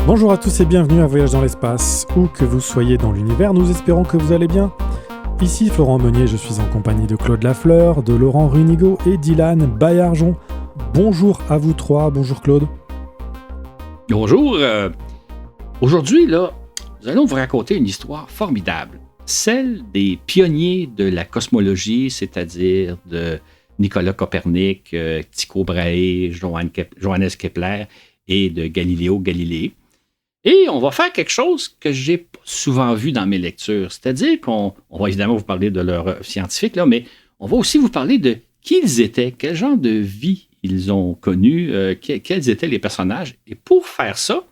Bonjour à tous et bienvenue à Voyage dans l'espace. Où que vous soyez dans l'univers, nous espérons que vous allez bien. Ici Florent Meunier, je suis en compagnie de Claude Lafleur, de Laurent Runigo et d'Ilan Baillargeon. Bonjour à vous trois, bonjour Claude. Bonjour. Aujourd'hui, nous allons vous raconter une histoire formidable. Celle des pionniers de la cosmologie, c'est-à-dire de Nicolas Copernic, Tycho Brahe, Johannes Kepler et de Galileo Galilei. Et on va faire quelque chose que j'ai pas souvent vu dans mes lectures. C'est-à-dire qu'on va évidemment vous parler de leur œuvre scientifique, mais on va aussi vous parler de qui ils étaient, quel genre de vie ils ont connu, quels étaient les personnages. Et pour faire ça,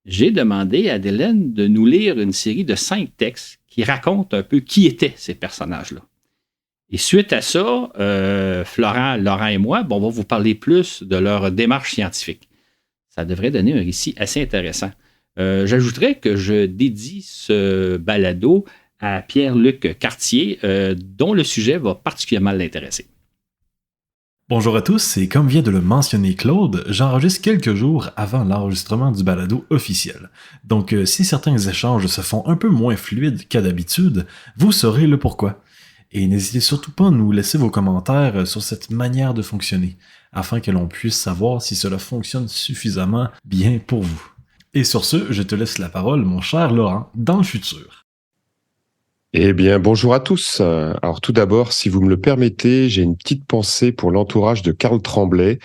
j'ai demandé à Adélène de nous lire une série de 5 textes qui racontent un peu qui étaient ces personnages-là. Et suite à ça, Florent, Laurent et moi, on va vous parler plus de leur démarche scientifique. Ça devrait donner un récit assez intéressant. J'ajouterais que je dédie ce balado à Pierre-Luc Cartier, dont le sujet va particulièrement l'intéresser. Bonjour à tous, et comme vient de le mentionner Claude, j'enregistre quelques jours avant l'enregistrement du balado officiel. Donc si certains échanges se font un peu moins fluides qu'à d'habitude, vous saurez le pourquoi. Et n'hésitez surtout pas à nous laisser vos commentaires sur cette manière de fonctionner, afin que l'on puisse savoir si cela fonctionne suffisamment bien pour vous. Et sur ce, je te laisse la parole, mon cher Laurent, dans le futur. Eh bien, bonjour à tous. Alors tout d'abord, si vous me le permettez, j'ai une petite pensée pour l'entourage de Carl Tremblay,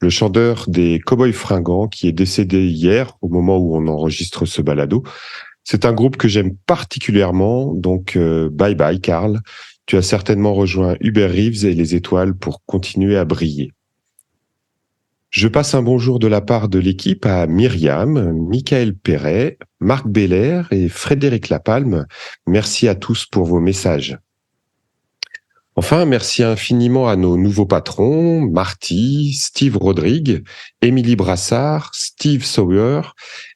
le chanteur des Cowboys Fringants, qui est décédé hier, au moment où on enregistre ce balado. C'est un groupe que j'aime particulièrement, donc bye bye Carl. Tu as certainement rejoint Hubert Reeves et les étoiles pour continuer à briller. Je passe un bonjour de la part de l'équipe à Myriam, Michael Perret, Marc Belair et Frédéric Lapalme. Merci à tous pour vos messages. Enfin, merci infiniment à nos nouveaux patrons, Marty, Steve Rodrigue, Émilie Brassard, Steve Sawyer,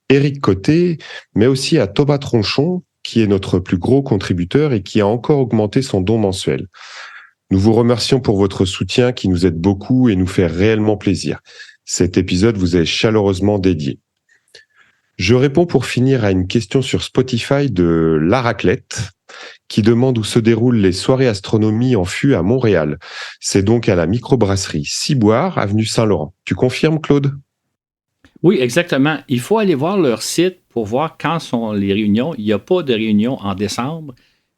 Éric Côté, mais aussi à Thomas Tronchon, qui est notre plus gros contributeur et qui a encore augmenté son don mensuel. Nous vous remercions pour votre soutien qui nous aide beaucoup et nous fait réellement plaisir. Cet épisode vous est chaleureusement dédié. Je réponds pour finir à une question sur Spotify de Laraclette, qui demande où se déroulent les soirées astronomie en fût à Montréal. C'est donc à la microbrasserie Ciboire, avenue Saint-Laurent. Tu confirmes, Claude? Oui, exactement. Il faut aller voir leur site pour voir quand sont les réunions. Il n'y a pas de réunion en décembre.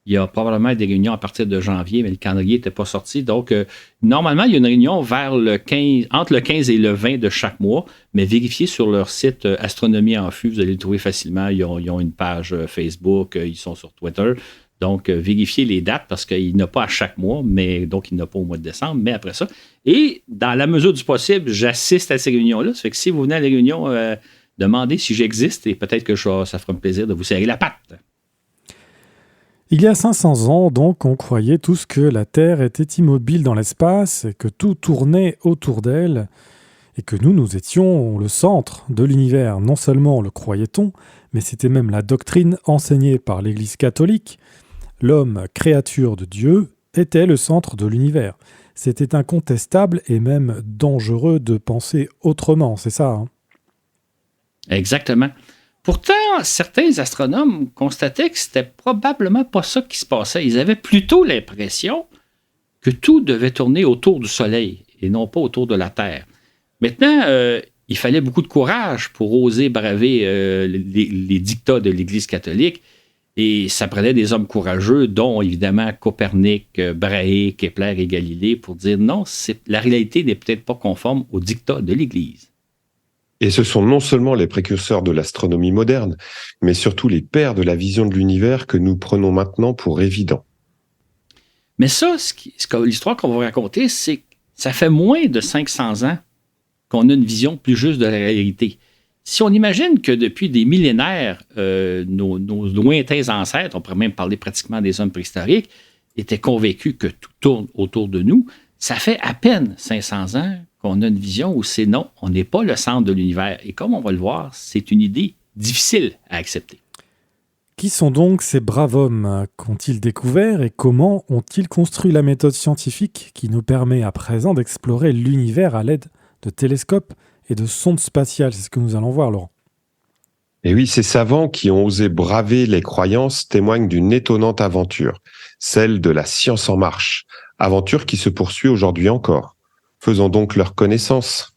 Il y a probablement des réunions à partir de janvier, mais le calendrier n'était pas sorti. Donc, normalement, il y a une réunion vers entre le 15 et le 20 de chaque mois, mais vérifiez sur leur site Astronomie en Fût, vous allez le trouver facilement. Ils ont une page Facebook, ils sont sur Twitter. Donc, vérifiez les dates parce qu'il n'y en a pas à chaque mois, mais donc il n'y en a pas au mois de décembre, mais après ça. Et dans la mesure du possible, j'assiste à ces réunions-là. Ça fait que si vous venez à la réunion, demandez si j'existe et peut-être que ça fera un plaisir de vous serrer la patte. Il y a 500 ans, donc, on croyait tous que la Terre était immobile dans l'espace et que tout tournait autour d'elle et que nous étions le centre de l'univers. Non seulement le croyait-on, mais c'était même la doctrine enseignée par l'Église catholique. L'homme, créature de Dieu, était le centre de l'univers. C'était incontestable et même dangereux de penser autrement, c'est ça, hein? Exactement. Pourtant, certains astronomes constataient que c'était probablement pas ça qui se passait. Ils avaient plutôt l'impression que tout devait tourner autour du Soleil et non pas autour de la Terre. Maintenant, il fallait beaucoup de courage pour oser braver les dictats de l'Église catholique et ça prenait des hommes courageux, dont évidemment Copernic, Brahe, Kepler et Galilée, pour dire non, la réalité n'est peut-être pas conforme aux dictats de l'Église. Et ce sont non seulement les précurseurs de l'astronomie moderne, mais surtout les pères de la vision de l'univers que nous prenons maintenant pour évident. Mais ça, l'histoire qu'on va raconter, c'est que ça fait moins de 500 ans qu'on a une vision plus juste de la réalité. Si on imagine que depuis des millénaires, nos lointains ancêtres, on pourrait même parler pratiquement des hommes préhistoriques, étaient convaincus que tout tourne autour de nous, ça fait à peine 500 ans qu'on a une vision où c'est non, on n'est pas le centre de l'univers. Et comme on va le voir, c'est une idée difficile à accepter. Qui sont donc ces braves hommes? Qu'ont-ils découvert et comment ont-ils construit la méthode scientifique qui nous permet à présent d'explorer l'univers à l'aide de télescopes et de sondes spatiales? C'est ce que nous allons voir, Laurent. Et oui, ces savants qui ont osé braver les croyances témoignent d'une étonnante aventure, celle de la science en marche, aventure qui se poursuit aujourd'hui encore. Faisons donc leur connaissance.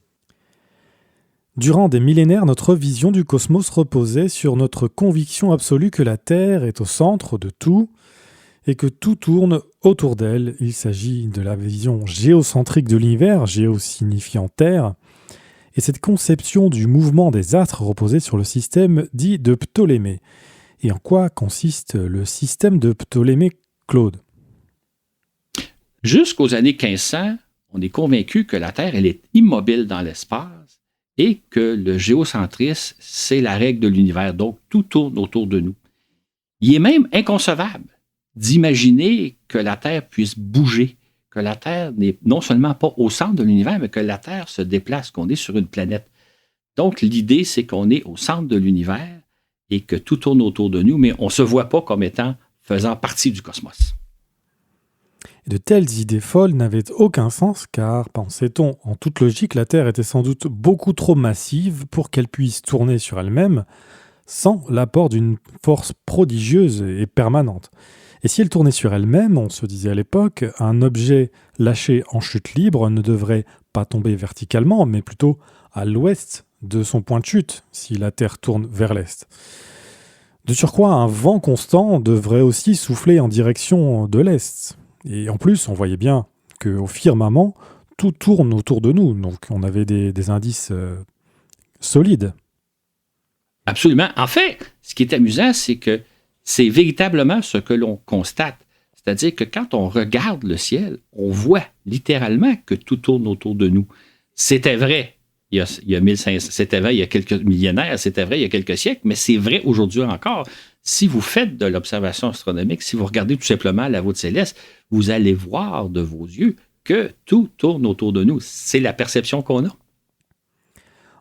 Durant des millénaires, notre vision du cosmos reposait sur notre conviction absolue que la Terre est au centre de tout et que tout tourne autour d'elle. Il s'agit de la vision géocentrique de l'univers, géo signifiant Terre, et cette conception du mouvement des astres reposait sur le système dit de Ptolémée. Et en quoi consiste le système de Ptolémée, Claude ? Jusqu'aux années 1500, on est convaincu que la Terre elle est immobile dans l'espace et que le géocentrisme, c'est la règle de l'univers. Donc, tout tourne autour de nous. Il est même inconcevable d'imaginer que la Terre puisse bouger, que la Terre n'est non seulement pas au centre de l'univers, mais que la Terre se déplace, qu'on est sur une planète. Donc, l'idée, c'est qu'on est au centre de l'univers et que tout tourne autour de nous, mais on ne se voit pas comme étant faisant partie du cosmos. De telles idées folles n'avaient aucun sens car, pensait-on, en toute logique, la Terre était sans doute beaucoup trop massive pour qu'elle puisse tourner sur elle-même sans l'apport d'une force prodigieuse et permanente. Et si elle tournait sur elle-même, on se disait à l'époque, un objet lâché en chute libre ne devrait pas tomber verticalement, mais plutôt à l'ouest de son point de chute, si la Terre tourne vers l'est. De surcroît, un vent constant devrait aussi souffler en direction de l'est. Et en plus, on voyait bien qu'au firmament, tout tourne autour de nous, donc on avait des indices solides. Absolument. En fait, ce qui est amusant, c'est que c'est véritablement ce que l'on constate. C'est-à-dire que quand on regarde le ciel, on voit littéralement que tout tourne autour de nous. C'était vrai il y a 1500, c'était vrai il y a quelques millénaires, c'était vrai il y a quelques siècles, mais c'est vrai aujourd'hui encore. Si vous faites de l'observation astronomique, si vous regardez tout simplement la voûte céleste, vous allez voir de vos yeux que tout tourne autour de nous. C'est la perception qu'on a.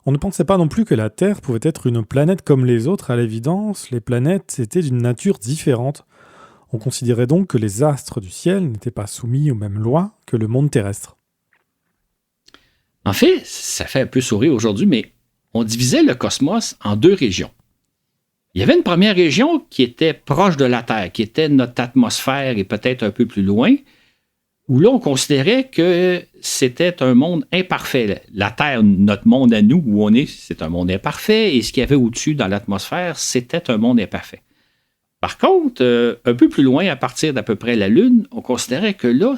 On ne pensait pas non plus que la Terre pouvait être une planète comme les autres. À l'évidence, les planètes étaient d'une nature différente. On considérait donc que les astres du ciel n'étaient pas soumis aux mêmes lois que le monde terrestre. En fait, ça fait un peu sourire aujourd'hui, mais on divisait le cosmos en deux régions. Il y avait une première région qui était proche de la Terre, qui était notre atmosphère et peut-être un peu plus loin, où là, on considérait que c'était un monde imparfait. La Terre, notre monde à nous, où on est, c'est un monde imparfait, et ce qu'il y avait au-dessus dans l'atmosphère, c'était un monde imparfait. Par contre, un peu plus loin, à partir d'à peu près la Lune, on considérait que là,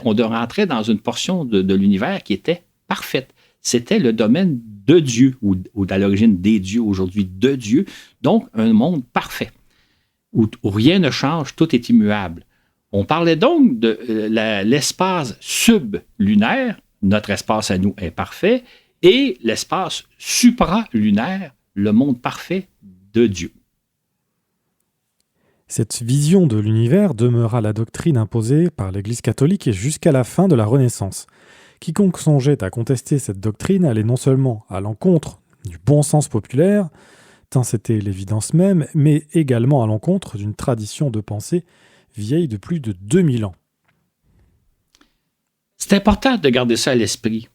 on rentrait dans une portion de l'univers qui était parfaite. C'était le domaine de Dieu, ou à l'origine des dieux, aujourd'hui de Dieu, donc un monde parfait, où rien ne change, tout est immuable. On parlait donc de l'espace sublunaire, notre espace à nous est parfait, et l'espace supralunaire, le monde parfait de Dieu. Cette vision de l'univers demeura la doctrine imposée par l'Église catholique et jusqu'à la fin de la Renaissance. Quiconque songeait à contester cette doctrine allait non seulement à l'encontre du bon sens populaire, tant c'était l'évidence même, mais également à l'encontre d'une tradition de pensée vieille de plus de 2000 ans. C'est important de garder ça à l'esprit.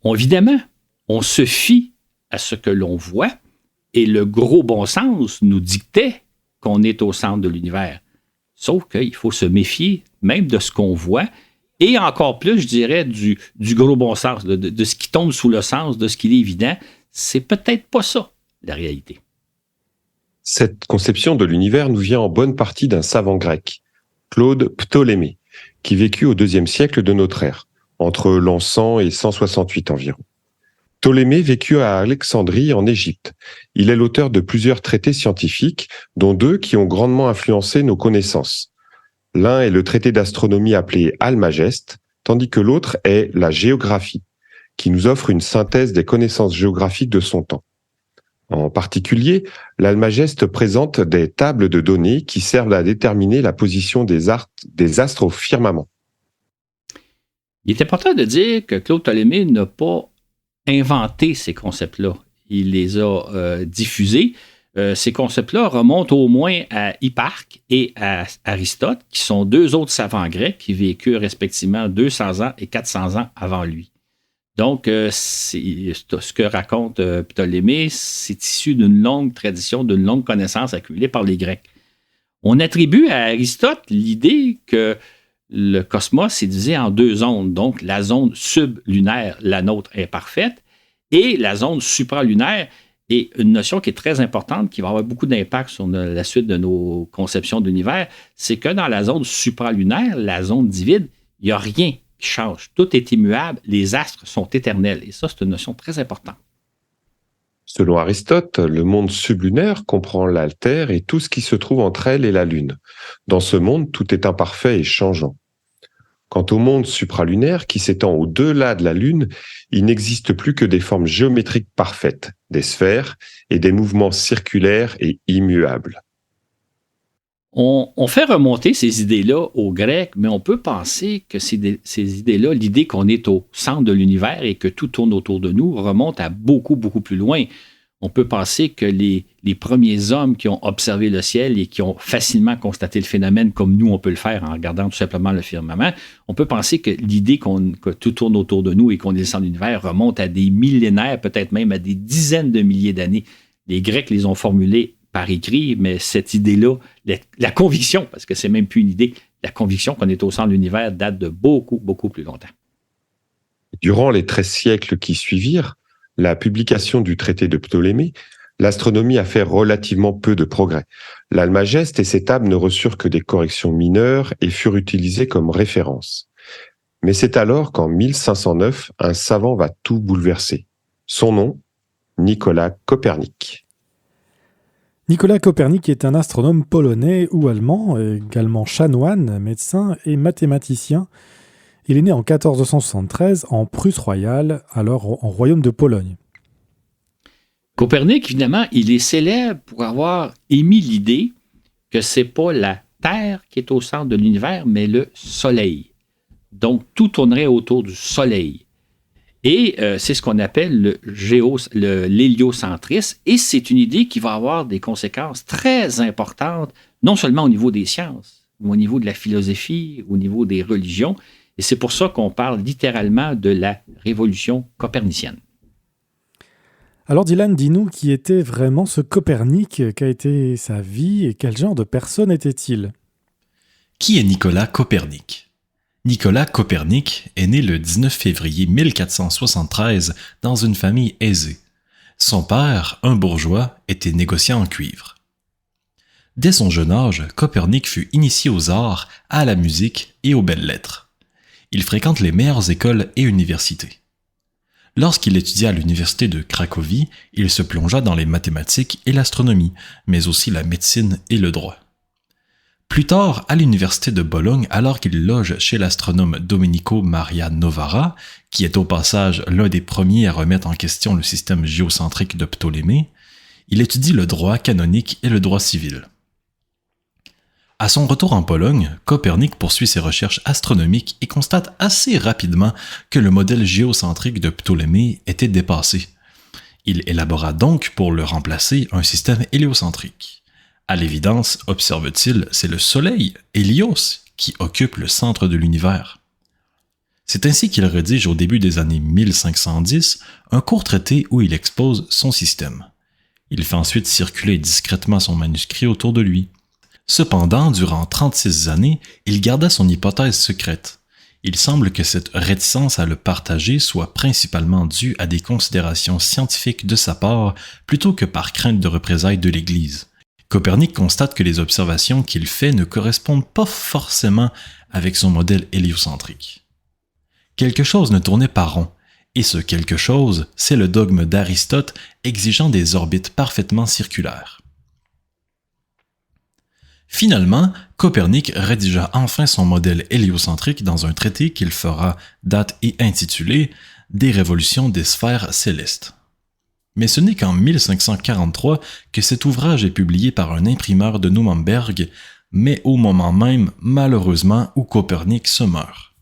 Évidemment, on se fie à ce que l'on voit et le gros bon sens nous dictait qu'on est au centre de l'univers. Sauf qu'il faut se méfier même de ce qu'on voit et encore plus, je dirais, du gros bon sens, de ce qui tombe sous le sens, de ce qui est évident. C'est peut-être pas ça, la réalité. Cette conception de l'univers nous vient en bonne partie d'un savant grec, Claude Ptolémée, qui vécut au IIe siècle de notre ère, entre l'an 100 et 168 environ. Ptolémée vécut à Alexandrie, en Égypte. Il est l'auteur de plusieurs traités scientifiques, dont deux qui ont grandement influencé nos connaissances. L'un est le traité d'astronomie appelé Almageste, tandis que l'autre est la géographie, qui nous offre une synthèse des connaissances géographiques de son temps. En particulier, l'Almageste présente des tables de données qui servent à déterminer la position des astres au firmament. Il est important de dire que Claude Ptolémée n'a pas inventé ces concepts-là. Il les a diffusés. Ces concepts-là remontent au moins à Hipparque et à Aristote, qui sont deux autres savants grecs qui vécurent respectivement 200 ans et 400 ans avant lui. Donc, ce que raconte Ptolémée, c'est issu d'une longue tradition, d'une longue connaissance accumulée par les Grecs. On attribue à Aristote l'idée que le cosmos est divisé en deux zones. Donc, la zone sublunaire, la nôtre, est parfaite, et la zone supralunaire est une notion qui est très importante, qui va avoir beaucoup d'impact sur la suite de nos conceptions d'univers. C'est que dans la zone supralunaire, la zone divide, il n'y a rien qui change. Tout est immuable, les astres sont éternels. Et ça, c'est une notion très importante. Selon Aristote, le monde sublunaire comprend la Terre et tout ce qui se trouve entre elle et la Lune. Dans ce monde, tout est imparfait et changeant. Quant au monde supralunaire, qui s'étend au-delà de la Lune, il n'existe plus que des formes géométriques parfaites, des sphères et des mouvements circulaires et immuables. On fait remonter ces idées-là aux Grecs, mais on peut penser que ces idées-là, l'idée qu'on est au centre de l'univers et que tout tourne autour de nous, remonte à beaucoup, beaucoup plus loin. On peut penser que les premiers hommes qui ont observé le ciel et qui ont facilement constaté le phénomène, comme nous, on peut le faire en regardant tout simplement le firmament, on peut penser que l'idée que tout tourne autour de nous et qu'on est le centre de l'univers remonte à des millénaires, peut-être même à des dizaines de milliers d'années. Les Grecs les ont formulées par écrit, mais cette idée-là, la conviction, parce que c'est même plus une idée, la conviction qu'on est au centre de l'univers date de beaucoup, beaucoup plus longtemps. Durant les 13 siècles qui suivirent la publication du traité de Ptolémée, l'astronomie a fait relativement peu de progrès. L'Almageste et ses tables ne reçurent que des corrections mineures et furent utilisées comme référence. Mais c'est alors qu'en 1509, un savant va tout bouleverser. Son nom, Nicolas Copernic. Nicolas Copernic est un astronome polonais ou allemand, également chanoine, médecin et mathématicien. Il est né en 1473 en Prusse royale, alors en royaume de Pologne. Copernic, évidemment, il est célèbre pour avoir émis l'idée que c'est pas la Terre qui est au centre de l'univers, mais le Soleil. Donc, tout tournerait autour du Soleil. Et c'est ce qu'on appelle l'héliocentrisme. Et c'est une idée qui va avoir des conséquences très importantes, non seulement au niveau des sciences, mais au niveau de la philosophie, au niveau des religions. Et c'est pour ça qu'on parle littéralement de la révolution copernicienne. Alors Dylan, dis-nous qui était vraiment ce Copernic, qu'a été sa vie et quel genre de personne était-il ? Qui est Nicolas Copernic ? Nicolas Copernic est né le 19 février 1473 dans une famille aisée. Son père, un bourgeois, était négociant en cuivre. Dès son jeune âge, Copernic fut initié aux arts, à la musique et aux belles lettres. Il fréquente les meilleures écoles et universités. Lorsqu'il étudia à l'université de Cracovie, il se plongea dans les mathématiques et l'astronomie, mais aussi la médecine et le droit. Plus tard, à l'université de Bologne, alors qu'il loge chez l'astronome Domenico Maria Novara, qui est au passage l'un des premiers à remettre en question le système géocentrique de Ptolémée, il étudie le droit canonique et le droit civil. À son retour en Pologne, Copernic poursuit ses recherches astronomiques et constate assez rapidement que le modèle géocentrique de Ptolémée était dépassé. Il élabora donc pour le remplacer un système héliocentrique. À l'évidence, observe-t-il, c'est le Soleil, Hélios, qui occupe le centre de l'univers. C'est ainsi qu'il rédige au début des années 1510 un court traité où il expose son système. Il fait ensuite circuler discrètement son manuscrit autour de lui. Cependant, durant 36 années, il garda son hypothèse secrète. Il semble que cette réticence à le partager soit principalement due à des considérations scientifiques de sa part plutôt que par crainte de représailles de l'Église. Copernic constate que les observations qu'il fait ne correspondent pas forcément avec son modèle héliocentrique. Quelque chose ne tournait pas rond, et ce quelque chose, c'est le dogme d'Aristote exigeant des orbites parfaitement circulaires. Finalement, Copernic rédigea enfin son modèle héliocentrique dans un traité qu'il fera date et intitulé « Des révolutions des sphères célestes ». Mais ce n'est qu'en 1543 que cet ouvrage est publié par un imprimeur de Nuremberg, mais au moment même, malheureusement, où Copernic se meurt.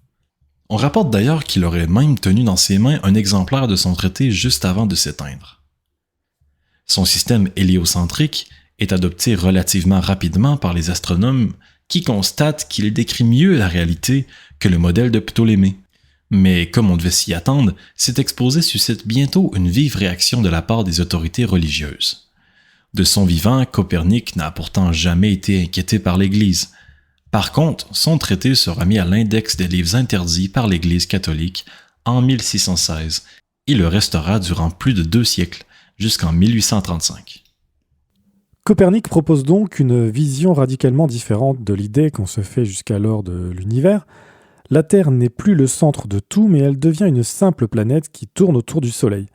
On rapporte d'ailleurs qu'il aurait même tenu dans ses mains un exemplaire de son traité juste avant de s'éteindre. Son système héliocentrique est adopté relativement rapidement par les astronomes qui constatent qu'il décrit mieux la réalité que le modèle de Ptolémée. Mais comme on devait s'y attendre, cet exposé suscite bientôt une vive réaction de la part des autorités religieuses. De son vivant, Copernic n'a pourtant jamais été inquiété par l'Église. Par contre, son traité sera mis à l'index des livres interdits par l'Église catholique en 1616 et le restera durant plus de 2 siècles, jusqu'en 1835. Copernic propose donc une vision radicalement différente de l'idée qu'on se fait jusqu'alors de l'univers. La Terre n'est plus le centre de tout, mais elle devient une simple planète qui tourne autour du Soleil.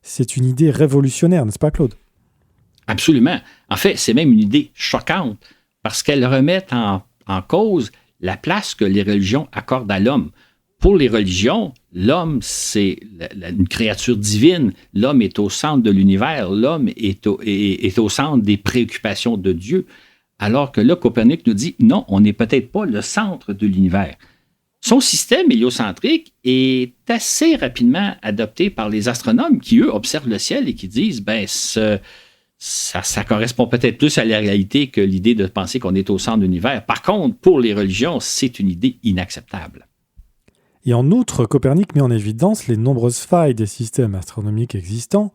C'est une idée révolutionnaire, n'est-ce pas, Claude ? Absolument. En fait, c'est même une idée choquante parce qu'elle remet en cause la place que les religions accordent à l'homme. Pour les religions, l'homme, c'est une créature divine. L'homme est au centre de l'univers. L'homme est au centre des préoccupations de Dieu. Alors que là, Copernic nous dit, non, on n'est peut-être pas le centre de l'univers. Son système héliocentrique est assez rapidement adopté par les astronomes qui, eux, observent le ciel et qui disent, ça correspond peut-être plus à la réalité que l'idée de penser qu'on est au centre de l'univers. Par contre, pour les religions, c'est une idée inacceptable. Et en outre, Copernic met en évidence les nombreuses failles des systèmes astronomiques existants.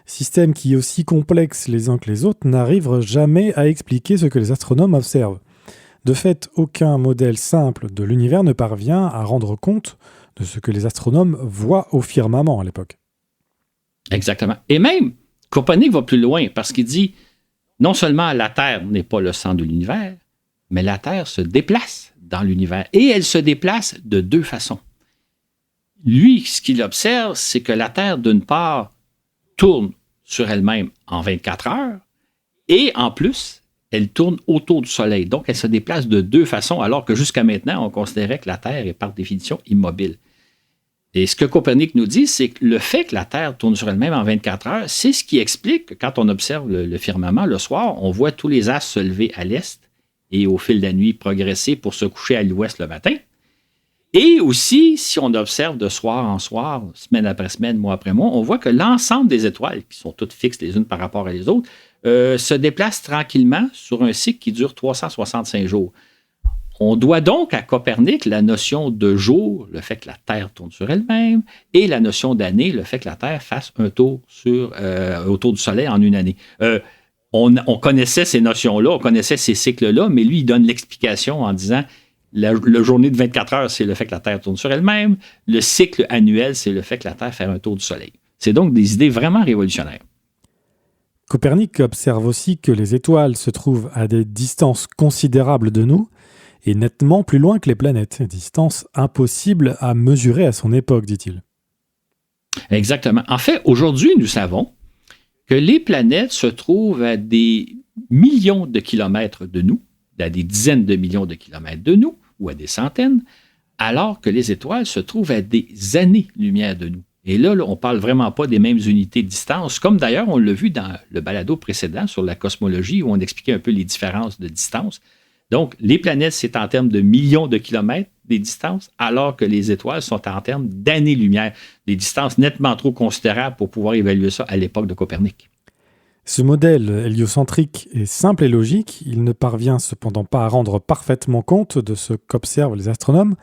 Systèmes qui, aussi complexes les uns que les autres, n'arrivent jamais à expliquer ce que les astronomes observent. De fait, aucun modèle simple de l'univers ne parvient à rendre compte de ce que les astronomes voient au firmament à l'époque. Exactement. Et même, Copernic va plus loin parce qu'il dit non seulement la Terre n'est pas le centre de l'univers, mais la Terre se déplace dans l'univers. Et elle se déplace de 2 façons. Lui, ce qu'il observe, c'est que la Terre, d'une part, tourne sur elle-même en 24 heures et en plus, elle tourne autour du Soleil. Donc, elle se déplace de 2 façons, alors que jusqu'à maintenant, on considérait que la Terre est par définition immobile. Et ce que Copernic nous dit, c'est que le fait que la Terre tourne sur elle-même en 24 heures, c'est ce qui explique que quand on observe le firmament le soir, on voit tous les astres se lever à l'est et au fil de la nuit progresser pour se coucher à l'ouest le matin. Et aussi, si on observe de soir en soir, semaine après semaine, mois après mois, on voit que l'ensemble des étoiles, qui sont toutes fixes les unes par rapport à les autres, se déplacent tranquillement sur un cycle qui dure 365 jours. On doit donc à Copernic la notion de jour, le fait que la Terre tourne sur elle-même, et la notion d'année, le fait que la Terre fasse un tour autour du Soleil en une année. On connaissait ces notions-là, on connaissait ces cycles-là, mais lui, il donne l'explication en disant la journée de 24 heures, c'est le fait que la Terre tourne sur elle-même. Le cycle annuel, c'est le fait que la Terre fait un tour du Soleil. C'est donc des idées vraiment révolutionnaires. Copernic observe aussi que les étoiles se trouvent à des distances considérables de nous et nettement plus loin que les planètes, distance impossible à mesurer à son époque, dit-il. Exactement. En fait, aujourd'hui, nous savons que les planètes se trouvent à des millions de kilomètres de nous, à des dizaines de millions de kilomètres de nous, ou à des centaines, alors que les étoiles se trouvent à des années-lumière de nous. Et là, on ne parle vraiment pas des mêmes unités de distance, comme d'ailleurs on l'a vu dans le balado précédent sur la cosmologie, où on expliquait un peu les différences de distance. Donc, les planètes, c'est en termes de millions de kilomètres des distances, alors que les étoiles sont en termes d'années-lumière, des distances nettement trop considérables pour pouvoir évaluer ça à l'époque de Copernic. Ce modèle héliocentrique est simple et logique, il ne parvient cependant pas à rendre parfaitement compte de ce qu'observent les astronomes,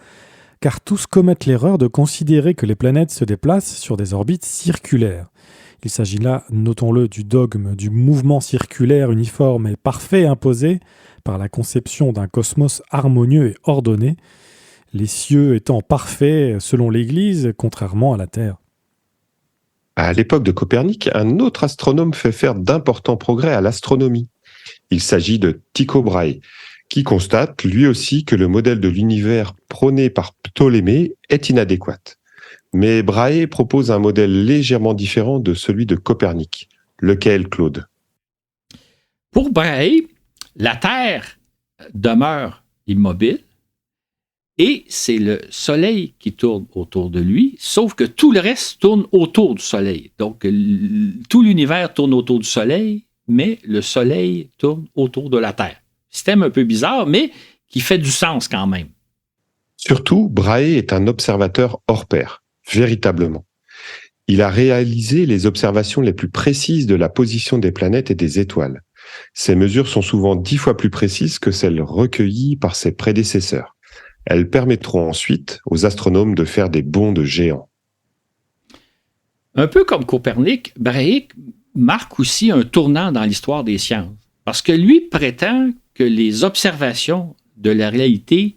car tous commettent l'erreur de considérer que les planètes se déplacent sur des orbites circulaires. Il s'agit là, notons-le, du dogme du mouvement circulaire uniforme et parfait imposé par la conception d'un cosmos harmonieux et ordonné, les cieux étant parfaits selon l'Église, contrairement à la Terre. À l'époque de Copernic, un autre astronome fait faire d'importants progrès à l'astronomie. Il s'agit de Tycho Brahe, qui constate lui aussi que le modèle de l'univers prôné par Ptolémée est inadéquat. Mais Brahe propose un modèle légèrement différent de celui de Copernic. Lequel, Claude ? Pour Brahe, la Terre demeure immobile et c'est le Soleil qui tourne autour de lui, sauf que tout le reste tourne autour du Soleil. Donc, tout l'univers tourne autour du Soleil, mais le Soleil tourne autour de la Terre. Système un peu bizarre, mais qui fait du sens quand même. Surtout, Brahe est un observateur hors pair, véritablement. Il a réalisé les observations les plus précises de la position des planètes et des étoiles. Ces mesures sont souvent 10 fois plus précises que celles recueillies par ses prédécesseurs. Elles permettront ensuite aux astronomes de faire des bonds de géants. Un peu comme Copernic, Brahe marque aussi un tournant dans l'histoire des sciences. Parce que lui prétend que les observations de la réalité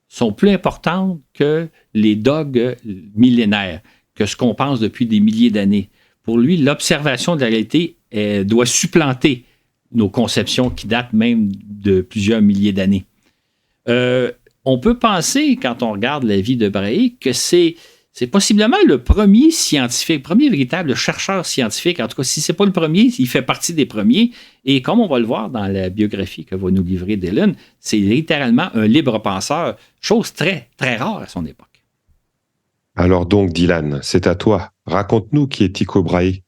sont plus importantes que les dogmes millénaires, que ce qu'on pense depuis des milliers d'années. Pour lui, l'observation de la réalité doit supplanter nos conceptions qui datent même de plusieurs milliers d'années. On peut penser, quand on regarde la vie de Brahe, que c'est possiblement le premier scientifique, premier véritable chercheur scientifique. En tout cas, si ce n'est pas le premier, il fait partie des premiers. Et comme on va le voir dans la biographie que va nous livrer Dylan, c'est littéralement un libre penseur, chose très, très rare à son époque. Alors donc, Dylan, c'est à toi. Raconte-nous qui est Tycho Brahe.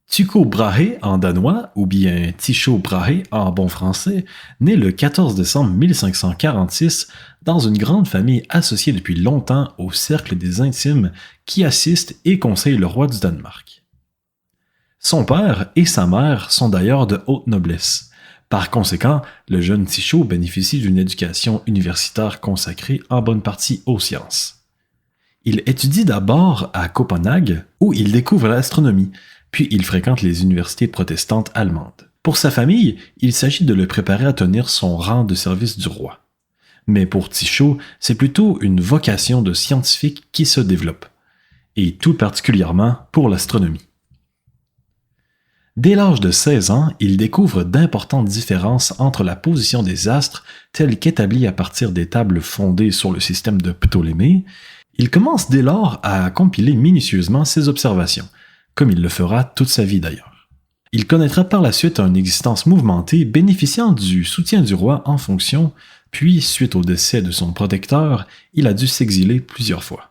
Tycho Brahe en danois, ou bien Tycho Brahe en bon français, naît le 14 décembre 1546 dans une grande famille associée depuis longtemps au cercle des intimes qui assistent et conseillent le roi du Danemark. Son père et sa mère sont d'ailleurs de haute noblesse. Par conséquent, le jeune Tycho bénéficie d'une éducation universitaire consacrée en bonne partie aux sciences. Il étudie d'abord à Copenhague, où il découvre l'astronomie, puis il fréquente les universités protestantes allemandes. Pour sa famille, il s'agit de le préparer à tenir son rang de service du roi. Mais pour Tycho, c'est plutôt une vocation de scientifique qui se développe, et tout particulièrement pour l'astronomie. Dès l'âge de 16 ans, il découvre d'importantes différences entre la position des astres telle qu'établie à partir des tables fondées sur le système de Ptolémée. Il commence dès lors à compiler minutieusement ses observations, comme il le fera toute sa vie d'ailleurs. Il connaîtra par la suite une existence mouvementée bénéficiant du soutien du roi en fonction, puis suite au décès de son protecteur, il a dû s'exiler plusieurs fois.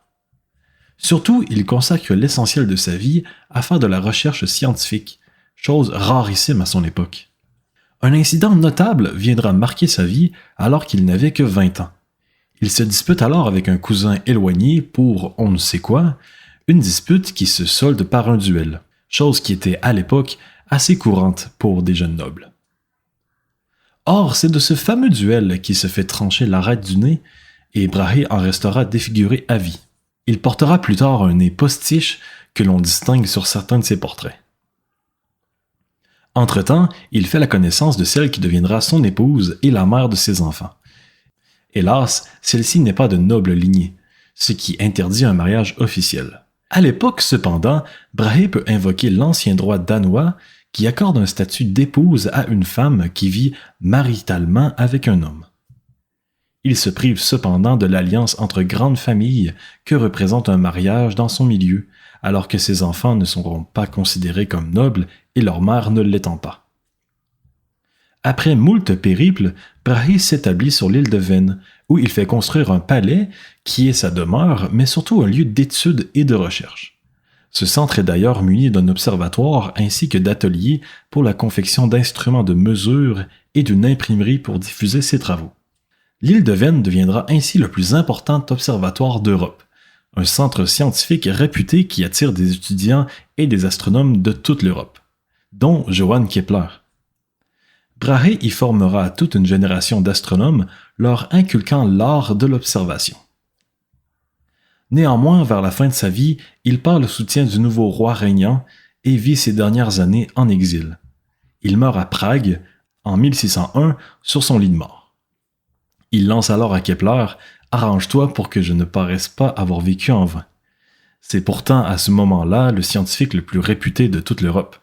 Surtout, il consacre l'essentiel de sa vie à faire de la recherche scientifique, chose rarissime à son époque. Un incident notable viendra marquer sa vie alors qu'il n'avait que 20 ans. Il se dispute alors avec un cousin éloigné pour on ne sait quoi, une dispute qui se solde par un duel, chose qui était à l'époque assez courante pour des jeunes nobles. Or, c'est de ce fameux duel qui se fait trancher l'arête du nez, et Brahe en restera défiguré à vie. Il portera plus tard un nez postiche que l'on distingue sur certains de ses portraits. Entre-temps, il fait la connaissance de celle qui deviendra son épouse et la mère de ses enfants. Hélas, celle-ci n'est pas de noble lignée, ce qui interdit un mariage officiel. À l'époque, cependant, Brahe peut invoquer l'ancien droit danois qui accorde un statut d'épouse à une femme qui vit maritalement avec un homme. Il se prive cependant de l'alliance entre grandes familles que représente un mariage dans son milieu, alors que ses enfants ne seront pas considérés comme nobles et leur mère ne l'étant pas. Après moult périples, Brahe s'établit sur l'île de Ven, où il fait construire un palais qui est sa demeure, mais surtout un lieu d'étude et de recherche. Ce centre est d'ailleurs muni d'un observatoire ainsi que d'ateliers pour la confection d'instruments de mesure et d'une imprimerie pour diffuser ses travaux. L'île de Ven deviendra ainsi le plus important observatoire d'Europe, un centre scientifique réputé qui attire des étudiants et des astronomes de toute l'Europe, dont Johann Kepler. Brahe y formera toute une génération d'astronomes, leur inculquant l'art de l'observation. Néanmoins, vers la fin de sa vie, il perd le soutien du nouveau roi régnant et vit ses dernières années en exil. Il meurt à Prague, en 1601, sur son lit de mort. Il lance alors à Kepler « Arrange-toi pour que je ne paraisse pas avoir vécu en vain ». C'est pourtant à ce moment-là le scientifique le plus réputé de toute l'Europe.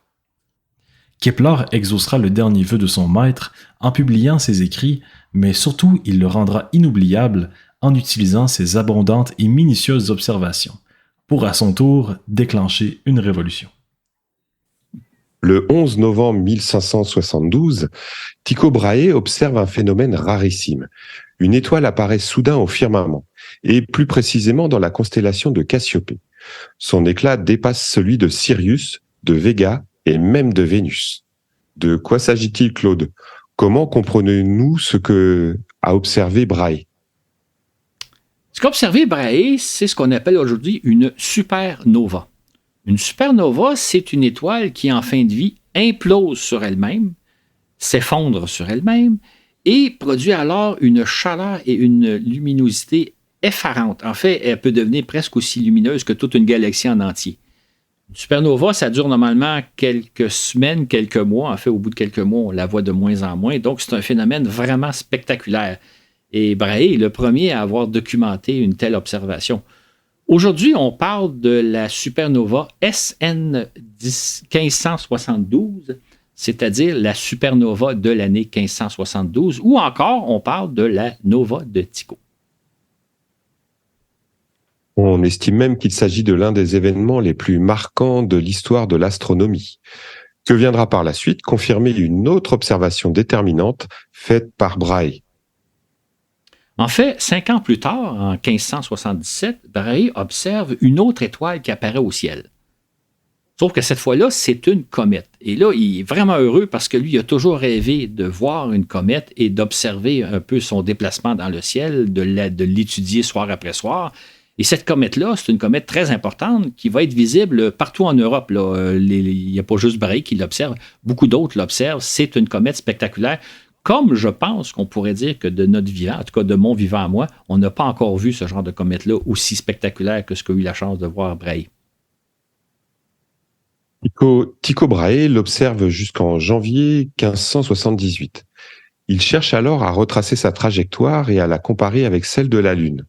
Kepler exaucera le dernier vœu de son maître en publiant ses écrits, mais surtout il le rendra inoubliable en utilisant ses abondantes et minutieuses observations, pour à son tour déclencher une révolution. Le 11 novembre 1572, Tycho Brahe observe un phénomène rarissime. Une étoile apparaît soudain au firmament, et plus précisément dans la constellation de Cassiopée. Son éclat dépasse celui de Sirius, de Vega et même de Vénus. De quoi s'agit-il, Claude? Comment comprenez-nous ce que a observé Brahe? Ce qu'a observé Brahe, c'est ce qu'on appelle aujourd'hui une supernova. Une supernova, c'est une étoile qui, en fin de vie, implose sur elle-même, s'effondre sur elle-même et produit alors une chaleur et une luminosité effarante. En fait, elle peut devenir presque aussi lumineuse que toute une galaxie en entier. Une supernova, ça dure normalement quelques semaines, quelques mois. En fait, au bout de quelques mois, on la voit de moins en moins. Donc, c'est un phénomène vraiment spectaculaire. Et Brahe est le premier à avoir documenté une telle observation. Aujourd'hui, on parle de la supernova SN 1572, c'est-à-dire la supernova de l'année 1572, ou encore on parle de la nova de Tycho. On estime même qu'il s'agit de l'un des événements les plus marquants de l'histoire de l'astronomie, que viendra par la suite confirmer une autre observation déterminante faite par Brahe. En fait, 5 ans plus tard, en 1577, Brahe observe une autre étoile qui apparaît au ciel. Sauf que cette fois-là, c'est une comète. Et là, il est vraiment heureux parce que lui, il a toujours rêvé de voir une comète et d'observer un peu son déplacement dans le ciel, de l'étudier soir après soir. Et cette comète-là, c'est une comète très importante qui va être visible partout en Europe. Il n'y a pas juste Brahe qui l'observe, beaucoup d'autres l'observent. C'est une comète spectaculaire. Comme je pense qu'on pourrait dire que de notre vivant, en tout cas de mon vivant à moi, on n'a pas encore vu ce genre de comète-là aussi spectaculaire que ce qu'a eu la chance de voir Brahe. Tycho Brahe l'observe jusqu'en janvier 1578. Il cherche alors à retracer sa trajectoire et à la comparer avec celle de la Lune.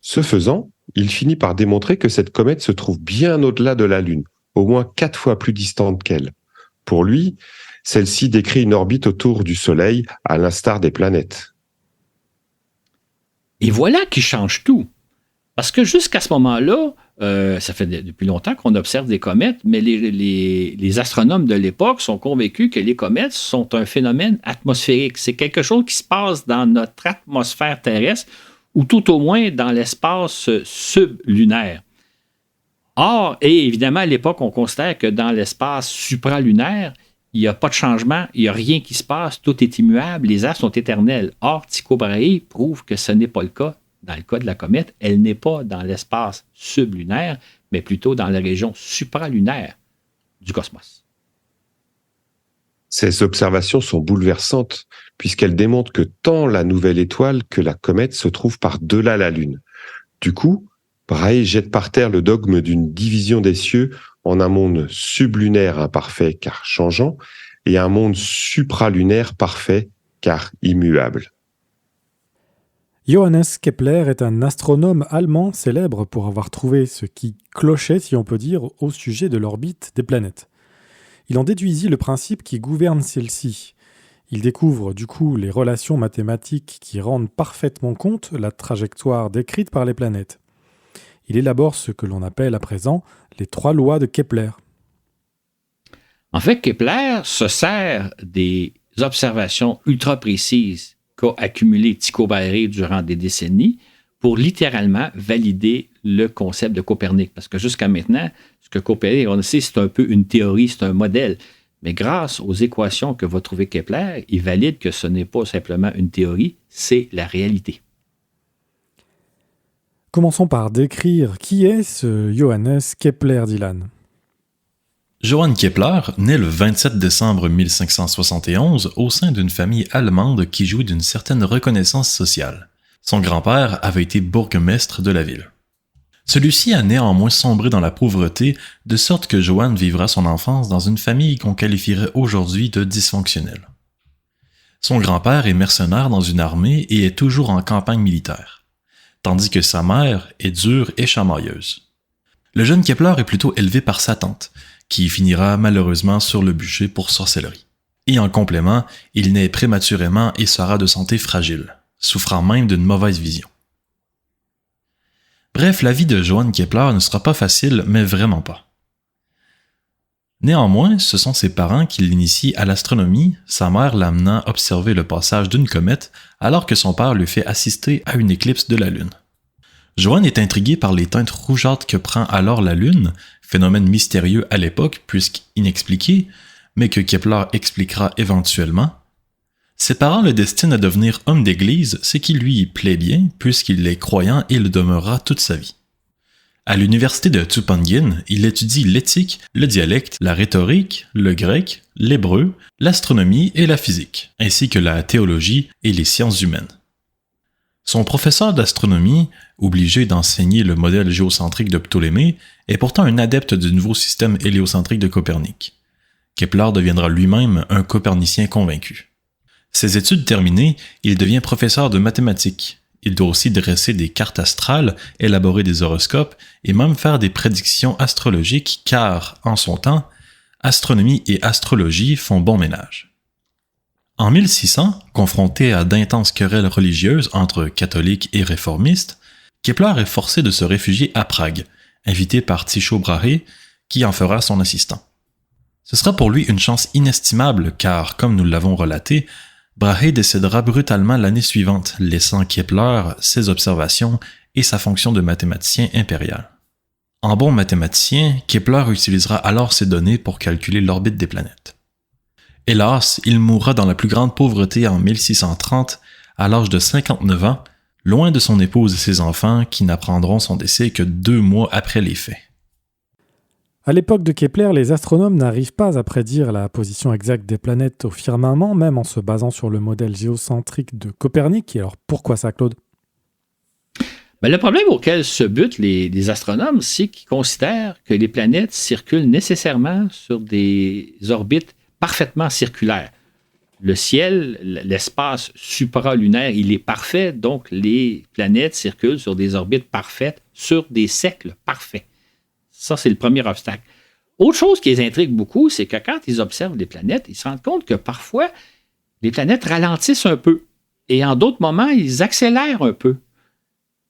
Ce faisant, il finit par démontrer que cette comète se trouve bien au-delà de la Lune, au moins 4 fois plus distante qu'elle. Pour lui, celle-ci décrit une orbite autour du Soleil, à l'instar des planètes. Et voilà qui change tout. Parce que jusqu'à ce moment-là, ça fait depuis longtemps qu'on observe des comètes, mais les astronomes de l'époque sont convaincus que les comètes sont un phénomène atmosphérique. C'est quelque chose qui se passe dans notre atmosphère terrestre, ou tout au moins dans l'espace sublunaire. Or, et évidemment, à l'époque, on considère que dans l'espace supralunaire, il n'y a pas de changement, il n'y a rien qui se passe, tout est immuable, les astres sont éternels. Or, Tycho Brahe prouve que ce n'est pas le cas. Dans le cas de la comète, elle n'est pas dans l'espace sublunaire, mais plutôt dans la région supralunaire du cosmos. Ces observations sont bouleversantes, puisqu'elles démontrent que tant la nouvelle étoile que la comète se trouvent par-delà la Lune. Du coup, Brahe jette par terre le dogme d'une division des cieux en un monde sublunaire imparfait car changeant et un monde supralunaire parfait car immuable. Johannes Kepler est un astronome allemand célèbre pour avoir trouvé ce qui clochait, si on peut dire, au sujet de l'orbite des planètes. Il en déduisit le principe qui gouverne celle-ci. Il découvre du coup les relations mathématiques qui rendent parfaitement compte la trajectoire décrite par les planètes. Il élabore ce que l'on appelle à présent les 3 lois de Kepler. En fait, Kepler se sert des observations ultra précises qu'a accumulées Tycho Brahe durant des décennies pour littéralement valider le concept de Copernic. Parce que jusqu'à maintenant, ce que Copernic, on le sait, c'est un peu une théorie, c'est un modèle. Mais grâce aux équations que va trouver Kepler, il valide que ce n'est pas simplement une théorie, c'est la réalité. Commençons par décrire qui est ce Johannes Kepler, Dylan. Johann Kepler naît le 27 décembre 1571 au sein d'une famille allemande qui jouit d'une certaine reconnaissance sociale. Son grand-père avait été bourgmestre de la ville. Celui-ci a néanmoins sombré dans la pauvreté, de sorte que Johann vivra son enfance dans une famille qu'on qualifierait aujourd'hui de dysfonctionnelle. Son grand-père est mercenaire dans une armée et est toujours en campagne militaire, tandis que sa mère est dure et chamailleuse. Le jeune Kepler est plutôt élevé par sa tante, qui finira malheureusement sur le bûcher pour sorcellerie. Et en complément, il naît prématurément et sera de santé fragile, souffrant même d'une mauvaise vision. Bref, la vie de Johann Kepler ne sera pas facile, mais vraiment pas. Néanmoins, ce sont ses parents qui l'initient à l'astronomie, sa mère l'amenant observer le passage d'une comète, alors que son père lui fait assister à une éclipse de la Lune. Johann est intrigué par les teintes rougeâtres que prend alors la Lune, phénomène mystérieux à l'époque puisqu'inexpliqué, mais que Kepler expliquera éventuellement. Ses parents le destinent à devenir homme d'église, ce qui lui plaît bien puisqu'il est croyant et le demeurera toute sa vie. À l'université de Tübingen, il étudie l'éthique, le dialecte, la rhétorique, le grec, l'hébreu, l'astronomie et la physique, ainsi que la théologie et les sciences humaines. Son professeur d'astronomie, obligé d'enseigner le modèle géocentrique de Ptolémée, est pourtant un adepte du nouveau système héliocentrique de Copernic. Kepler deviendra lui-même un copernicien convaincu. Ses études terminées, il devient professeur de mathématiques. Il doit aussi dresser des cartes astrales, élaborer des horoscopes et même faire des prédictions astrologiques car, en son temps, astronomie et astrologie font bon ménage. En 1600, confronté à d'intenses querelles religieuses entre catholiques et réformistes, Kepler est forcé de se réfugier à Prague, invité par Tycho Brahe, qui en fera son assistant. Ce sera pour lui une chance inestimable car, comme nous l'avons relaté, Brahe décédera brutalement l'année suivante, laissant Kepler ses observations et sa fonction de mathématicien impérial. En bon mathématicien, Kepler utilisera alors ces données pour calculer l'orbite des planètes. Hélas, il mourra dans la plus grande pauvreté en 1630, à l'âge de 59 ans, loin de son épouse et ses enfants qui n'apprendront son décès que 2 mois après les faits. À l'époque de Kepler, les astronomes n'arrivent pas à prédire la position exacte des planètes au firmament, même en se basant sur le modèle géocentrique de Copernic. Et alors pourquoi ça, Claude ? Le problème auquel se butent les astronomes, c'est qu'ils considèrent que les planètes circulent nécessairement sur des orbites parfaitement circulaires. Le ciel, l'espace supralunaire, il est parfait, donc les planètes circulent sur des orbites parfaites, sur des cercles parfaits. Ça, c'est le premier obstacle. Autre chose qui les intrigue beaucoup, c'est que quand ils observent les planètes, ils se rendent compte que parfois, les planètes ralentissent un peu. Et en d'autres moments, ils accélèrent un peu.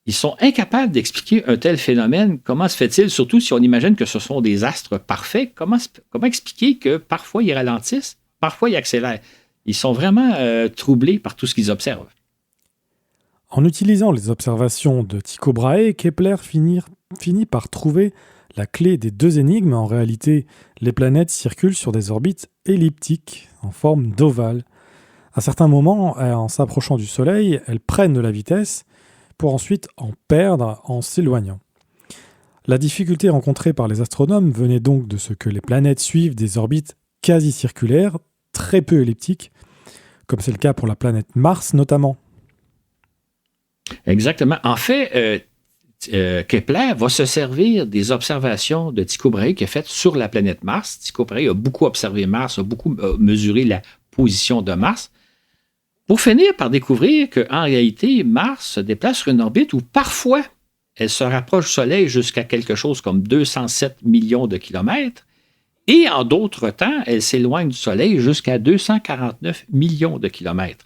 Ils sont incapables d'expliquer un tel phénomène. Comment se fait-il, surtout si on imagine que ce sont des astres parfaits, comment expliquer que parfois ils ralentissent, parfois ils accélèrent? Ils sont vraiment troublés par tout ce qu'ils observent. En utilisant les observations de Tycho Brahe, Kepler finit par trouver la clé des 2 énigmes. En réalité, les planètes circulent sur des orbites elliptiques en forme d'ovale. À certains moments, en s'approchant du Soleil, elles prennent de la vitesse pour ensuite en perdre en s'éloignant. La difficulté rencontrée par les astronomes venait donc de ce que les planètes suivent des orbites quasi circulaires, très peu elliptiques, comme c'est le cas pour la planète Mars notamment. Exactement. En fait, Kepler va se servir des observations de Tycho Brahe qu'il a faites sur la planète Mars. Tycho Brahe a beaucoup observé Mars, a beaucoup mesuré la position de Mars, pour finir par découvrir qu'en réalité, Mars se déplace sur une orbite où parfois elle se rapproche du Soleil jusqu'à quelque chose comme 207 millions de kilomètres, et en d'autres temps, elle s'éloigne du Soleil jusqu'à 249 millions de kilomètres.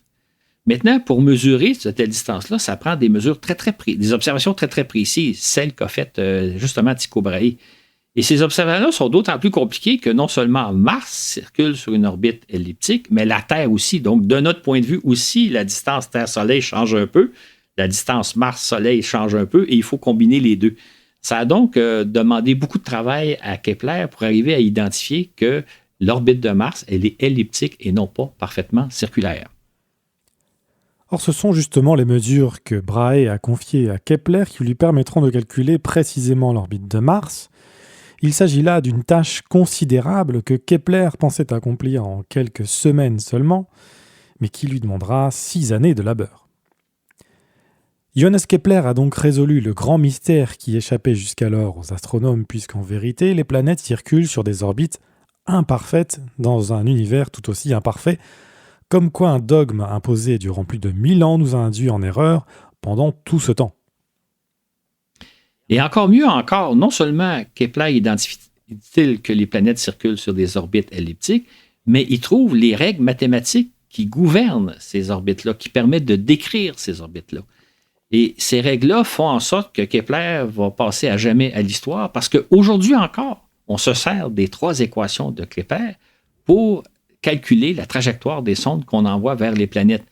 Maintenant, pour mesurer cette telle distance-là, ça prend des mesures des observations très, très précises, celles qu'a faites justement Tycho Brahe. Et ces observations-là sont d'autant plus compliquées que non seulement Mars circule sur une orbite elliptique, mais la Terre aussi. Donc, de notre point de vue aussi, la distance Terre-Soleil change un peu, la distance Mars-Soleil change un peu, et il faut combiner les deux. Ça a donc demandé beaucoup de travail à Kepler pour arriver à identifier que l'orbite de Mars, elle est elliptique et non pas parfaitement circulaire. Or, ce sont justement les mesures que Brahe a confiées à Kepler qui lui permettront de calculer précisément l'orbite de Mars. Il s'agit là d'une tâche considérable que Kepler pensait accomplir en quelques semaines seulement, mais qui lui demandera 6 années de labeur. Johannes Kepler a donc résolu le grand mystère qui échappait jusqu'alors aux astronomes, puisqu'en vérité, les planètes circulent sur des orbites imparfaites dans un univers tout aussi imparfait, comme quoi un dogme imposé durant plus de 1000 ans nous a induits en erreur pendant tout ce temps. Et encore mieux encore, non seulement Kepler identifie-t-il que les planètes circulent sur des orbites elliptiques, mais il trouve les règles mathématiques qui gouvernent ces orbites-là, qui permettent de décrire ces orbites-là. Et ces règles-là font en sorte que Kepler va passer à jamais à l'histoire, parce qu'aujourd'hui encore, on se sert des 3 équations de Kepler pour calculer la trajectoire des sondes qu'on envoie vers les planètes.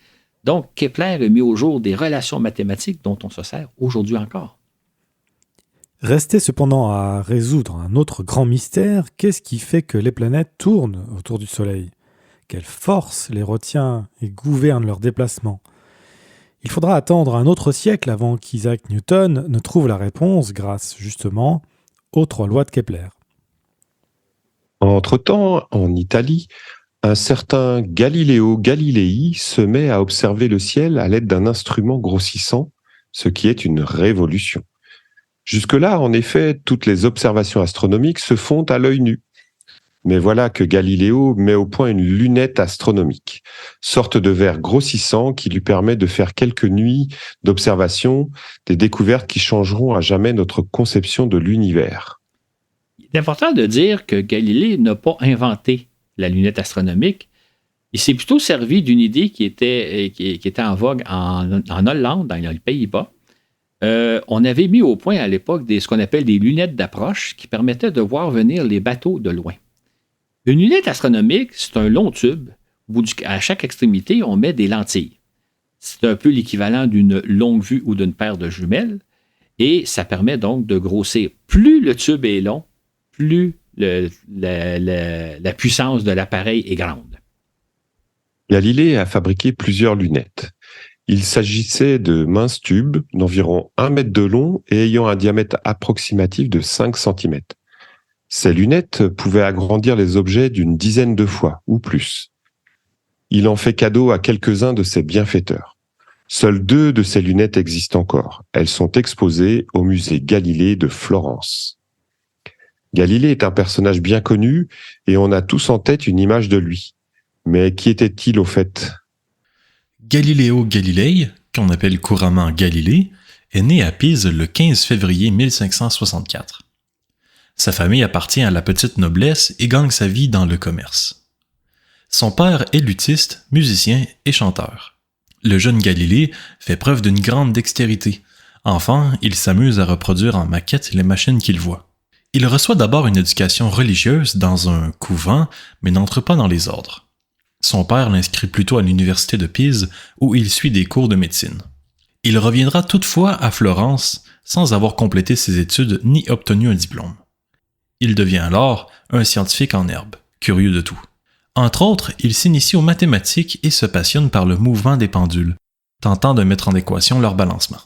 Donc, Kepler a mis au jour des relations mathématiques dont on se sert aujourd'hui encore. Restait cependant à résoudre un autre grand mystère, qu'est-ce qui fait que les planètes tournent autour du Soleil ? Quelle force les retient et gouverne leur déplacement ? Il faudra attendre un autre siècle avant qu'Isaac Newton ne trouve la réponse grâce justement aux 3 lois de Kepler. Entre-temps, en Italie, un certain Galileo Galilei se met à observer le ciel à l'aide d'un instrument grossissant, ce qui est une révolution. Jusque-là, en effet, toutes les observations astronomiques se font à l'œil nu. Mais voilà que Galiléo met au point une lunette astronomique, sorte de verre grossissant qui lui permet de faire quelques nuits d'observation, des découvertes qui changeront à jamais notre conception de l'univers. Il est important de dire que Galilée n'a pas inventé la lunette astronomique. Il s'est plutôt servi d'une idée qui était en vogue en Hollande, dans les Pays-Bas. On avait mis au point à l'époque ce qu'on appelle des lunettes d'approche qui permettaient de voir venir les bateaux de loin. Une lunette astronomique, c'est un long tube. À chaque extrémité, on met des lentilles. C'est un peu l'équivalent d'une longue vue ou d'une paire de jumelles. Et ça permet donc de grossir. Plus le tube est long, plus la puissance de l'appareil est grande. Galilée a fabriqué plusieurs lunettes. Il s'agissait de minces tubes d'environ 1 mètre de long et ayant un diamètre approximatif de 5 cm. Ces lunettes pouvaient agrandir les objets d'une dizaine de fois ou plus. Il en fait cadeau à quelques-uns de ses bienfaiteurs. Seules 2 de ces lunettes existent encore. Elles sont exposées au musée Galilée de Florence. Galilée est un personnage bien connu et on a tous en tête une image de lui. Mais qui était-il au fait ? Galileo Galilei, qu'on appelle couramment Galilée, est né à Pise le 15 février 1564. Sa famille appartient à la petite noblesse et gagne sa vie dans le commerce. Son père est luthiste, musicien et chanteur. Le jeune Galilée fait preuve d'une grande dextérité. Enfant, il s'amuse à reproduire en maquette les machines qu'il voit. Il reçoit d'abord une éducation religieuse dans un couvent, mais n'entre pas dans les ordres. Son père l'inscrit plutôt à l'université de Pise, où il suit des cours de médecine. Il reviendra toutefois à Florence sans avoir complété ses études ni obtenu un diplôme. Il devient alors un scientifique en herbe, curieux de tout. Entre autres, il s'initie aux mathématiques et se passionne par le mouvement des pendules, tentant de mettre en équation leur balancement.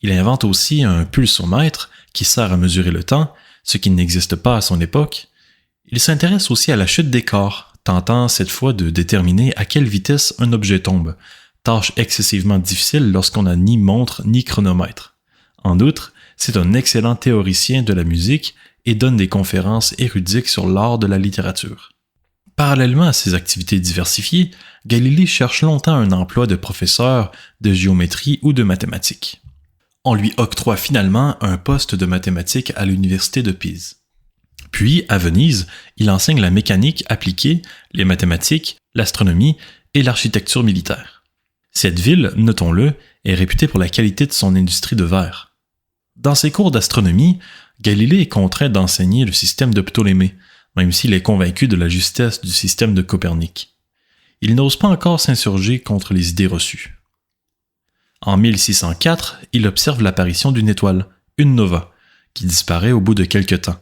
Il invente aussi un pulsomètre qui sert à mesurer le temps, ce qui n'existe pas à son époque. Il s'intéresse aussi à la chute des corps, tentant cette fois de déterminer à quelle vitesse un objet tombe, tâche excessivement difficile lorsqu'on n'a ni montre ni chronomètre. En outre, c'est un excellent théoricien de la musique et donne des conférences érudiques sur l'art de la littérature. Parallèlement à ses activités diversifiées, Galilée cherche longtemps un emploi de professeur de géométrie ou de mathématiques. On lui octroie finalement un poste de mathématiques à l'université de Pise. Puis, à Venise, il enseigne la mécanique appliquée, les mathématiques, l'astronomie et l'architecture militaire. Cette ville, notons-le, est réputée pour la qualité de son industrie de verre. Dans ses cours d'astronomie, Galilée est contraint d'enseigner le système de Ptolémée, même s'il est convaincu de la justesse du système de Copernic. Il n'ose pas encore s'insurger contre les idées reçues. En 1604, il observe l'apparition d'une étoile, une nova, qui disparaît au bout de quelque temps.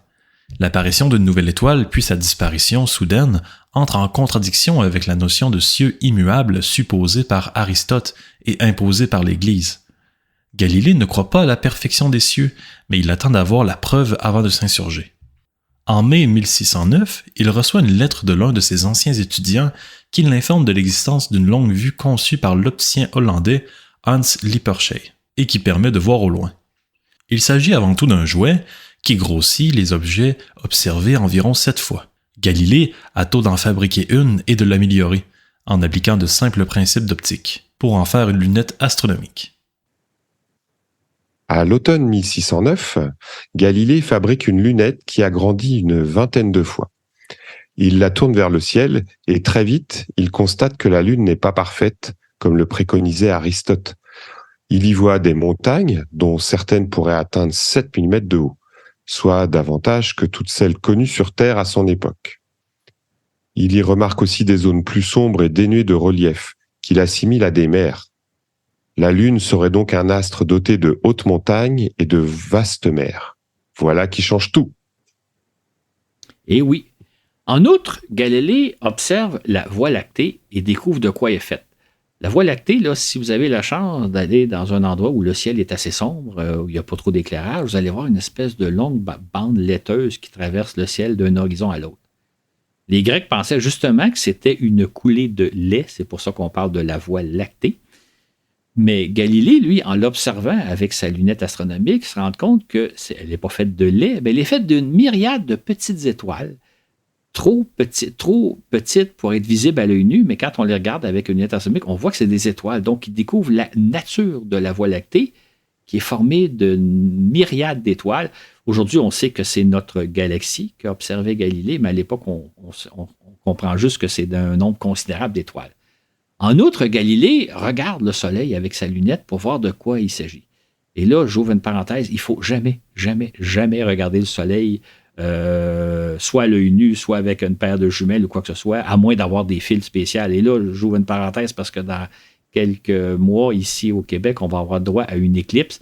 L'apparition d'une nouvelle étoile puis sa disparition soudaine entrent en contradiction avec la notion de cieux immuable supposée par Aristote et imposée par l'Église. Galilée ne croit pas à la perfection des cieux, mais il attend d'avoir la preuve avant de s'insurger. En mai 1609, il reçoit une lettre de l'un de ses anciens étudiants qui l'informe de l'existence d'une longue vue conçue par l'opticien hollandais Hans Lippershey et qui permet de voir au loin. Il s'agit avant tout d'un jouet qui grossit les objets observés environ 7 fois. Galilée a tôt d'en fabriquer une et de l'améliorer, en appliquant de simples principes d'optique, pour en faire une lunette astronomique. À l'automne 1609, Galilée fabrique une lunette qui a grandi une vingtaine de fois. Il la tourne vers le ciel et très vite, il constate que la Lune n'est pas parfaite, comme le préconisait Aristote. Il y voit des montagnes, dont certaines pourraient atteindre 7000 mètres de haut, soit davantage que toutes celles connues sur Terre à son époque. Il y remarque aussi des zones plus sombres et dénuées de relief, qu'il assimile à des mers. La Lune serait donc un astre doté de hautes montagnes et de vastes mers. Voilà qui change tout. Et oui. En outre, Galilée observe la Voie lactée et découvre de quoi elle est faite. La Voie lactée, là, si vous avez la chance d'aller dans un endroit où le ciel est assez sombre, où il n'y a pas trop d'éclairage, vous allez voir une espèce de longue bande laiteuse qui traverse le ciel d'un horizon à l'autre. Les Grecs pensaient justement que c'était une coulée de lait, c'est pour ça qu'on parle de la Voie lactée. Mais Galilée, lui, en l'observant avec sa lunette astronomique, se rend compte qu'elle n'est pas faite de lait, mais elle est faite d'une myriade de petites étoiles, trop petites pour être visibles à l'œil nu, mais quand on les regarde avec une lunette astronomique, on voit que c'est des étoiles. Donc, il découvre la nature de la Voie lactée, qui est formée d'une myriade d'étoiles. Aujourd'hui, on sait que c'est notre galaxie qu'a observé Galilée, mais à l'époque, on comprend juste que c'est d'un nombre considérable d'étoiles. En outre, Galilée regarde le Soleil avec sa lunette pour voir de quoi il s'agit. Et là, j'ouvre une parenthèse, il ne faut jamais, jamais, jamais regarder le Soleil soit à l'œil nu, soit avec une paire de jumelles ou quoi que ce soit, à moins d'avoir des fils spéciaux. Et là, j'ouvre une parenthèse parce que dans quelques mois, ici au Québec, on va avoir droit à une éclipse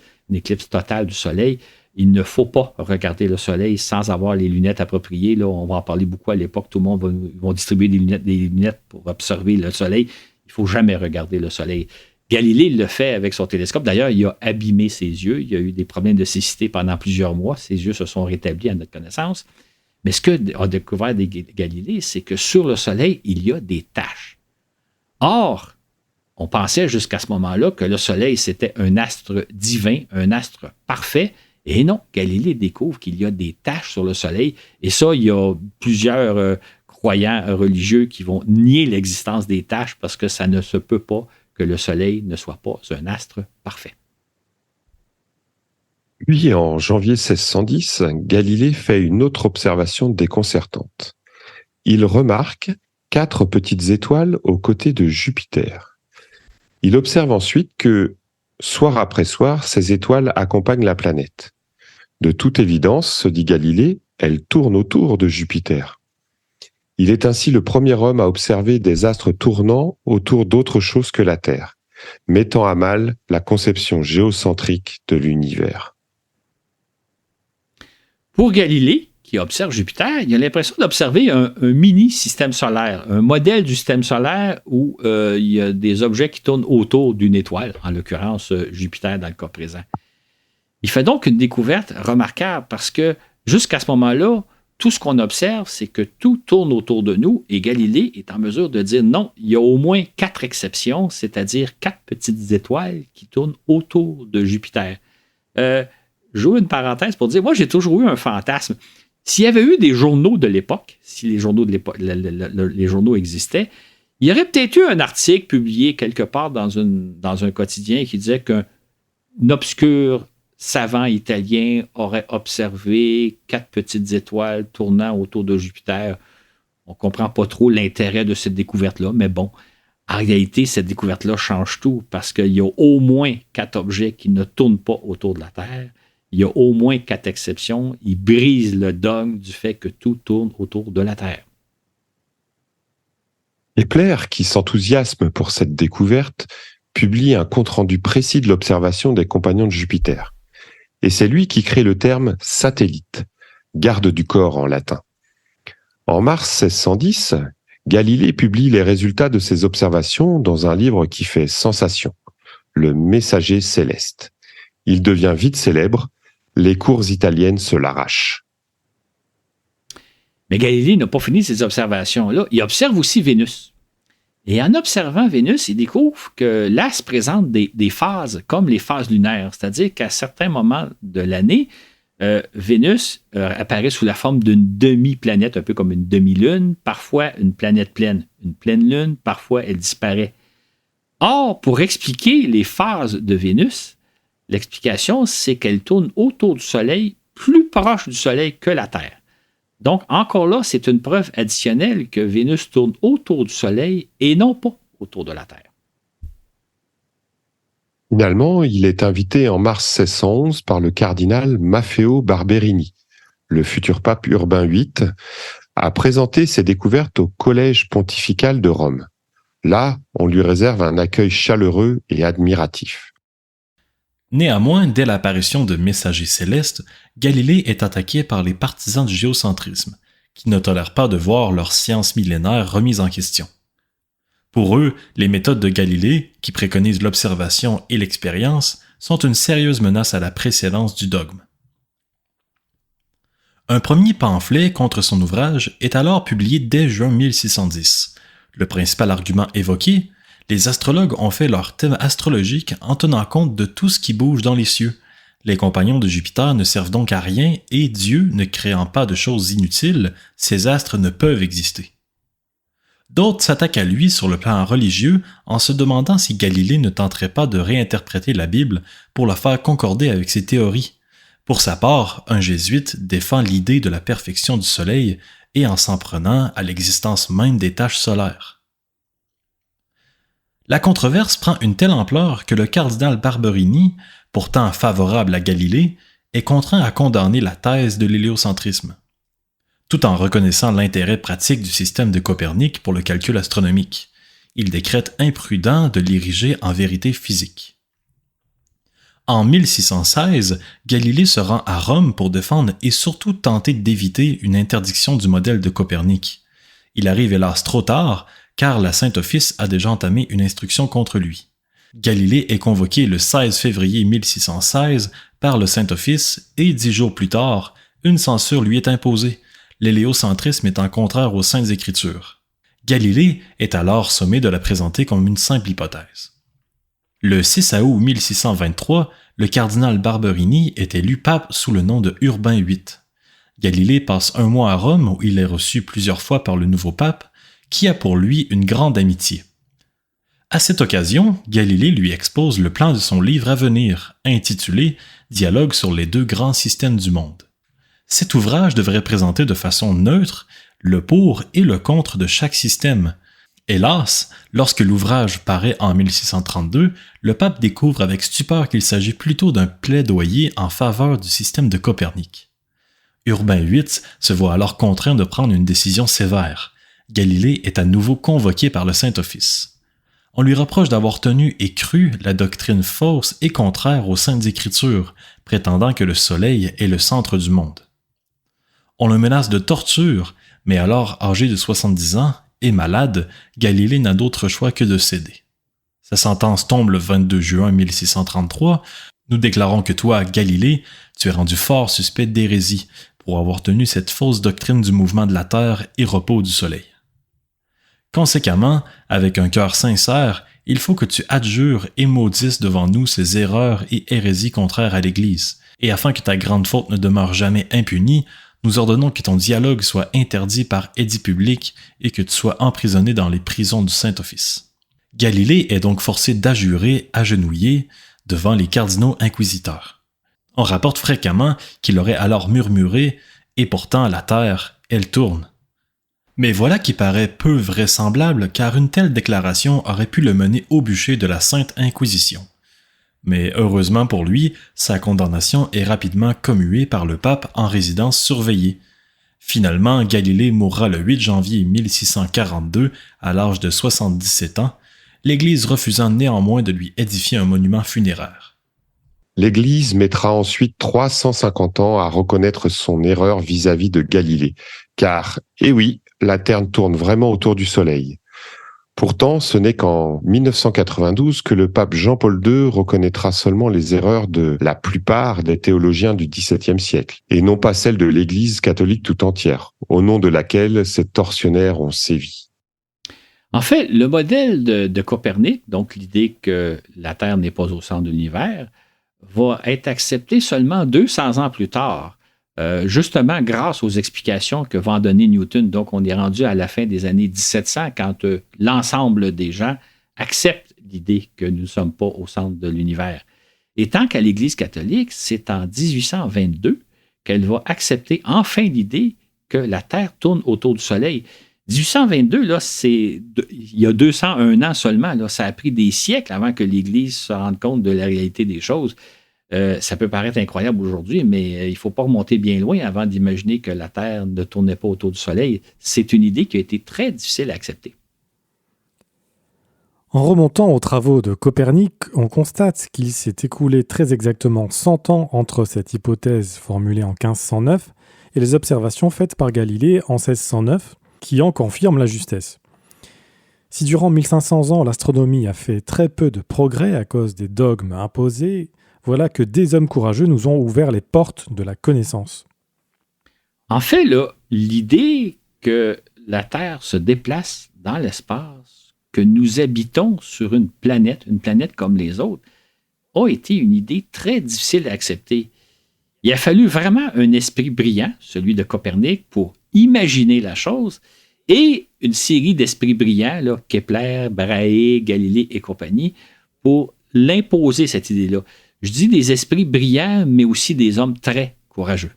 totale du Soleil. Il ne faut pas regarder le Soleil sans avoir les lunettes appropriées. Là, on va en parler beaucoup à l'époque. Tout le monde va distribuer des lunettes pour observer le Soleil. Il ne faut jamais regarder le Soleil. Galilée le fait avec son télescope. D'ailleurs, il a abîmé ses yeux. Il y a eu des problèmes de cécité pendant plusieurs mois. Ses yeux se sont rétablis à notre connaissance. Mais ce qu'a découvert Galilée, c'est que sur le Soleil, il y a des taches. Or, on pensait jusqu'à ce moment-là que le Soleil, c'était un astre divin, un astre parfait. Et non, Galilée découvre qu'il y a des taches sur le Soleil. Et ça, il y a plusieurs croyants religieux qui vont nier l'existence des taches parce que ça ne se peut pas que le Soleil ne soit pas un astre parfait. Puis, en janvier 1610, Galilée fait une autre observation déconcertante. Il remarque 4 petites étoiles aux côtés de Jupiter. Il observe ensuite que, soir après soir, ces étoiles accompagnent la planète. De toute évidence, se dit Galilée, elles tournent autour de Jupiter. Il est ainsi le premier homme à observer des astres tournant autour d'autre chose que la Terre, mettant à mal la conception géocentrique de l'univers. Pour Galilée, qui observe Jupiter, il a l'impression d'observer un mini-système solaire, un modèle du système solaire où il y a des objets qui tournent autour d'une étoile, en l'occurrence Jupiter dans le cas présent. Il fait donc une découverte remarquable parce que jusqu'à ce moment-là, tout ce qu'on observe, c'est que tout tourne autour de nous et Galilée est en mesure de dire non, il y a au moins 4 exceptions, c'est-à-dire 4 petites étoiles qui tournent autour de Jupiter. J'ouvre une parenthèse pour dire, moi j'ai toujours eu un fantasme. S'il y avait eu des journaux de l'époque, si les journaux de l'époque, les journaux existaient, il y aurait peut-être eu un article publié quelque part dans un quotidien qui disait qu'un obscur savant italien aurait observé 4 petites étoiles tournant autour de Jupiter. On ne comprend pas trop l'intérêt de cette découverte-là, mais bon, en réalité, cette découverte-là change tout parce qu'il y a au moins 4 objets qui ne tournent pas autour de la Terre. Il y a au moins 4 exceptions. Il brise le dogme du fait que tout tourne autour de la Terre. Kepler, qui s'enthousiasme pour cette découverte, publie un compte-rendu précis de l'observation des compagnons de Jupiter. Et c'est lui qui crée le terme « satellite », garde du corps en latin. En mars 1610, Galilée publie les résultats de ses observations dans un livre qui fait sensation, Le Messager céleste. Il devient vite célèbre, les cours italiennes se l'arrachent. Mais Galilée n'a pas fini ces observations-là. Il observe aussi Vénus. Et en observant Vénus, il découvre que l'astre présente des phases comme les phases lunaires, c'est-à-dire qu'à certains moments de l'année, Vénus apparaît sous la forme d'une demi-planète, un peu comme une demi-lune, parfois une planète pleine, une pleine lune, parfois elle disparaît. Or, pour expliquer les phases de Vénus, l'explication, c'est qu'elle tourne autour du Soleil, plus proche du Soleil que la Terre. Donc, encore là, c'est une preuve additionnelle que Vénus tourne autour du Soleil et non pas autour de la Terre. Finalement, il est invité en mars 1611 par le cardinal Maffeo Barberini, le futur pape Urbain VIII, à présenter ses découvertes au Collège pontifical de Rome. Là, on lui réserve un accueil chaleureux et admiratif. Néanmoins, dès l'apparition de messagers célestes, Galilée est attaqué par les partisans du géocentrisme, qui ne tolèrent pas de voir leur science millénaire remise en question. Pour eux, les méthodes de Galilée, qui préconisent l'observation et l'expérience, sont une sérieuse menace à la précédence du dogme. Un premier pamphlet contre son ouvrage est alors publié dès juin 1610. Le principal argument évoqué, les astrologues ont fait leur thème astrologique en tenant compte de tout ce qui bouge dans les cieux. Les compagnons de Jupiter ne servent donc à rien et Dieu ne créant pas de choses inutiles, ces astres ne peuvent exister. D'autres s'attaquent à lui sur le plan religieux en se demandant si Galilée ne tenterait pas de réinterpréter la Bible pour la faire concorder avec ses théories. Pour sa part, un jésuite défend l'idée de la perfection du Soleil et en s'en prenant à l'existence même des taches solaires. La controverse prend une telle ampleur que le cardinal Barberini, pourtant favorable à Galilée, est contraint à condamner la thèse de l'héliocentrisme, tout en reconnaissant l'intérêt pratique du système de Copernic pour le calcul astronomique. Il décrète imprudent de l'ériger en vérité physique. En 1616, Galilée se rend à Rome pour défendre et surtout tenter d'éviter une interdiction du modèle de Copernic. Il arrive hélas trop tard, car la Saint-Office a déjà entamé une instruction contre lui. Galilée est convoqué le 16 février 1616 par le Saint-Office et 10 jours plus tard, une censure lui est imposée, l'héliocentrisme étant contraire aux Saintes Écritures. Galilée est alors sommé de la présenter comme une simple hypothèse. Le 6 août 1623, le cardinal Barberini est élu pape sous le nom de Urbain VIII. Galilée passe un mois à Rome où il est reçu plusieurs fois par le nouveau pape, qui a pour lui une grande amitié. À cette occasion, Galilée lui expose le plan de son livre à venir, intitulé « Dialogue sur les deux grands systèmes du monde ». Cet ouvrage devrait présenter de façon neutre le pour et le contre de chaque système. Hélas, lorsque l'ouvrage paraît en 1632, le pape découvre avec stupeur qu'il s'agit plutôt d'un plaidoyer en faveur du système de Copernic. Urbain VIII se voit alors contraint de prendre une décision sévère. Galilée est à nouveau convoqué par le Saint-Office. On lui reproche d'avoir tenu et cru la doctrine fausse et contraire aux Saintes Écritures, prétendant que le Soleil est le centre du monde. On le menace de torture, mais alors âgé de 70 ans et malade, Galilée n'a d'autre choix que de céder. Sa sentence tombe le 22 juin 1633. Nous déclarons que toi, Galilée, tu es rendu fort suspect d'hérésie pour avoir tenu cette fausse doctrine du mouvement de la Terre et repos du Soleil. Conséquemment, avec un cœur sincère, il faut que tu adjures et maudisses devant nous ces erreurs et hérésies contraires à l'Église, et afin que ta grande faute ne demeure jamais impunie, nous ordonnons que ton dialogue soit interdit par édit public et que tu sois emprisonné dans les prisons du Saint-Office. Galilée est donc forcé d'adjurer, agenouillé, devant les cardinaux inquisiteurs. On rapporte fréquemment qu'il aurait alors murmuré « Et pourtant la terre, elle tourne ». Mais voilà qui paraît peu vraisemblable car une telle déclaration aurait pu le mener au bûcher de la Sainte Inquisition. Mais heureusement pour lui, sa condamnation est rapidement commuée par le pape en résidence surveillée. Finalement, Galilée mourra le 8 janvier 1642 à l'âge de 77 ans, l'Église refusant néanmoins de lui édifier un monument funéraire. L'Église mettra ensuite 350 ans à reconnaître son erreur vis-à-vis de Galilée, car, eh oui, la Terre tourne vraiment autour du Soleil. Pourtant, ce n'est qu'en 1992 que le pape Jean-Paul II reconnaîtra seulement les erreurs de la plupart des théologiens du XVIIe siècle, et non pas celles de l'Église catholique tout entière, au nom de laquelle ces tortionnaires ont sévi. En fait, le modèle de Copernic, donc l'idée que la Terre n'est pas au centre de l'univers, va être accepté seulement 200 ans plus tard, justement grâce aux explications que va en donner Newton. Donc, on est rendu à la fin des années 1700 quand l'ensemble des gens acceptent l'idée que nous ne sommes pas au centre de l'univers. Et tant qu'à l'Église catholique, c'est en 1822 qu'elle va accepter enfin l'idée que la Terre tourne autour du Soleil. 1822, là, il y a 201 ans seulement. Là, ça a pris des siècles avant que l'Église se rende compte de la réalité des choses. Ça peut paraître incroyable aujourd'hui, mais il ne faut pas remonter bien loin avant d'imaginer que la Terre ne tournait pas autour du Soleil. C'est une idée qui a été très difficile à accepter. En remontant aux travaux de Copernic, on constate qu'il s'est écoulé très exactement 100 ans entre cette hypothèse formulée en 1509 et les observations faites par Galilée en 1609, qui en confirment la justesse. Si durant 1500 ans, l'astronomie a fait très peu de progrès à cause des dogmes imposés, voilà que des hommes courageux nous ont ouvert les portes de la connaissance. En fait, là, l'idée que la Terre se déplace dans l'espace, que nous habitons sur une planète comme les autres, a été une idée très difficile à accepter. Il a fallu vraiment un esprit brillant, celui de Copernic, pour imaginer la chose, et une série d'esprits brillants, là, Kepler, Brahe, Galilée et compagnie, pour l'imposer, cette idée-là. Je dis des esprits brillants, mais aussi des hommes très courageux.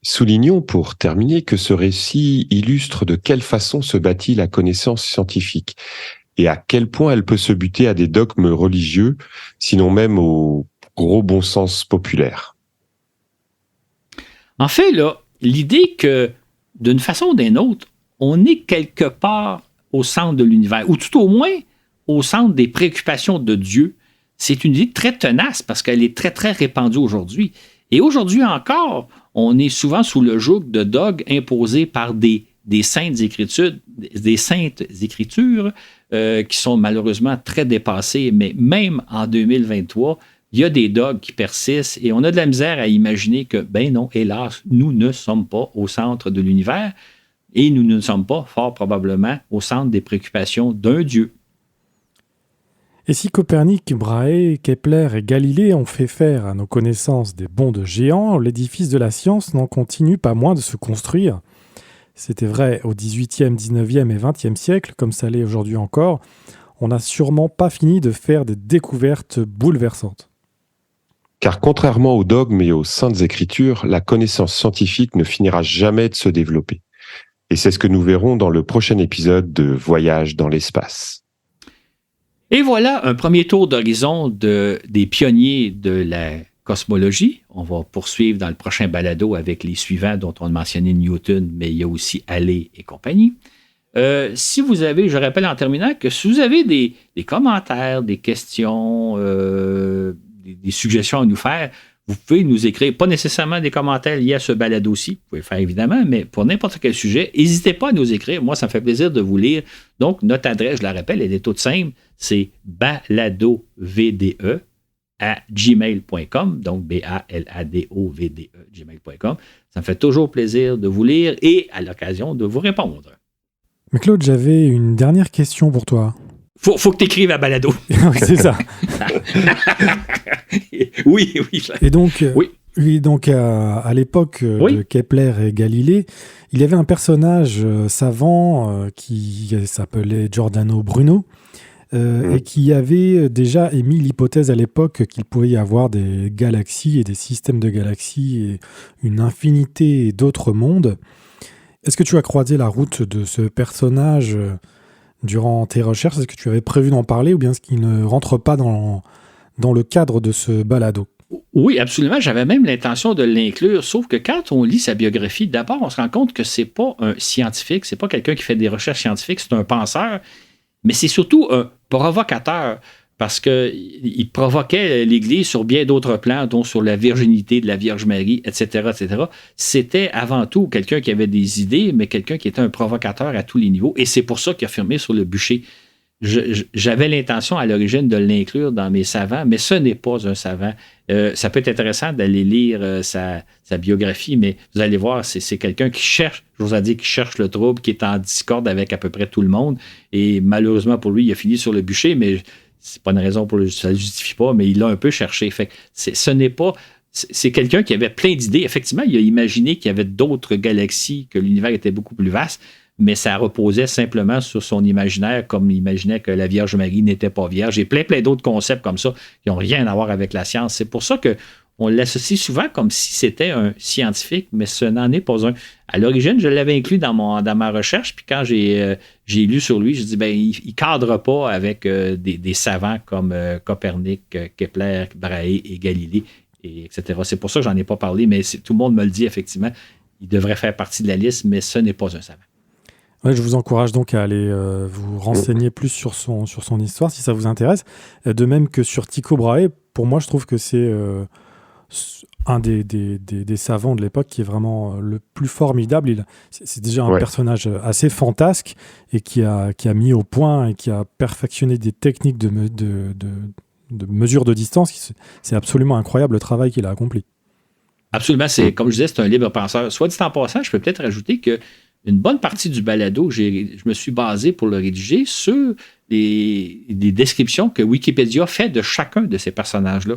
Soulignons pour terminer que ce récit illustre de quelle façon se bâtit la connaissance scientifique et à quel point elle peut se buter à des dogmes religieux, sinon même au gros bon sens populaire. En fait, là, l'idée que, d'une façon ou d'une autre, on est quelque part au centre de l'univers, ou tout au moins au centre des préoccupations de Dieu, c'est une idée très tenace parce qu'elle est très, très répandue aujourd'hui. Et aujourd'hui encore, on est souvent sous le joug de dogmes imposés par des saintes écritures, qui sont malheureusement très dépassées, mais même en 2023, il y a des dogmes qui persistent et on a de la misère à imaginer que, ben non, hélas, nous ne sommes pas au centre de l'univers et nous ne sommes pas, fort probablement, au centre des préoccupations d'un Dieu. Et si Copernic, Brahe, Kepler et Galilée ont fait faire à nos connaissances des bonds de géants, l'édifice de la science n'en continue pas moins de se construire. C'était vrai au XVIIIe, XIXe et XXe siècle, comme ça l'est aujourd'hui encore. On n'a sûrement pas fini de faire des découvertes bouleversantes. Car contrairement aux dogmes et aux saintes écritures, la connaissance scientifique ne finira jamais de se développer. Et c'est ce que nous verrons dans le prochain épisode de Voyage dans l'espace. Et voilà un premier tour d'horizon des pionniers de la cosmologie. On va poursuivre dans le prochain balado avec les suivants dont on a mentionné Newton, mais il y a aussi Halley et compagnie. Si vous avez, je rappelle en terminant, que si vous avez des commentaires, des questions, des suggestions à nous faire, vous pouvez nous écrire, pas nécessairement des commentaires liés à ce balado-ci, vous pouvez le faire évidemment, mais pour n'importe quel sujet, n'hésitez pas à nous écrire. Moi, ça me fait plaisir de vous lire. Donc, notre adresse, je la rappelle, elle est toute simple, c'est baladovde@gmail.com, donc baladovde@gmail.com. Ça me fait toujours plaisir de vous lire et à l'occasion de vous répondre. Mais Claude, j'avais une dernière question pour toi. Faut que tu écrives à balado. Oui, c'est ça. Oui. Et donc, Oui. À l'époque de Kepler et Galilée, il y avait un personnage savant qui s'appelait Giordano Bruno et qui avait déjà émis l'hypothèse à l'époque qu'il pouvait y avoir des galaxies et des systèmes de galaxies et une infinité d'autres mondes. Est-ce que tu as croisé la route de ce personnage durant tes recherches? Est-ce que tu avais prévu d'en parler ou bien est-ce qu'il ne rentre pas dans le cadre de ce balado? Oui, absolument. J'avais même l'intention de l'inclure, sauf que quand on lit sa biographie, d'abord, on se rend compte que c'est pas un scientifique, c'est pas quelqu'un qui fait des recherches scientifiques, c'est un penseur, mais c'est surtout un provocateur, parce qu'il provoquait l'Église sur bien d'autres plans, dont sur la virginité de la Vierge Marie, etc., etc. C'était avant tout quelqu'un qui avait des idées, mais quelqu'un qui était un provocateur à tous les niveaux, et c'est pour ça qu'il a firmé sur le bûcher. J'avais l'intention à l'origine de l'inclure dans mes savants, mais ce n'est pas un savant. Ça peut être intéressant d'aller lire sa biographie, mais vous allez voir, c'est quelqu'un qui cherche, je vous ai dit, qui cherche le trouble, qui est en discorde avec à peu près tout le monde. Et malheureusement pour lui, il a fini sur le bûcher, mais c'est pas une raison pour ça ne le justifie pas, mais il l'a un peu cherché. Fait que ce n'est pas. C'est quelqu'un qui avait plein d'idées. Effectivement, il a imaginé qu'il y avait d'autres galaxies, que l'univers était beaucoup plus vaste, mais ça reposait simplement sur son imaginaire, comme il imaginait que la Vierge Marie n'était pas vierge, et plein d'autres concepts comme ça qui n'ont rien à voir avec la science. C'est pour ça qu'on l'associe souvent comme si c'était un scientifique, mais ce n'en est pas un. À l'origine, je l'avais inclus dans ma recherche, puis quand j'ai lu sur lui, je dis, il ne cadre pas avec des savants comme Copernic, Kepler, Brahe et Galilée, etc. C'est pour ça que j'en ai pas parlé, mais tout le monde me le dit, effectivement. Il devrait faire partie de la liste, mais ce n'est pas un savant. Ouais, je vous encourage donc à aller vous renseigner plus sur son histoire si ça vous intéresse. De même que sur Tycho Brahe, pour moi, je trouve que c'est un des savants de l'époque qui est vraiment le plus formidable. C'est déjà un personnage assez fantasque et qui a mis au point et qui a perfectionné des techniques de mesure de distance. C'est absolument incroyable le travail qu'il a accompli. Absolument, comme je disais, c'est un libre penseur. Soit dit en passant, je peux peut-être rajouter que une bonne partie du balado, je me suis basé pour le rédiger sur des descriptions que Wikipédia fait de chacun de ces personnages-là.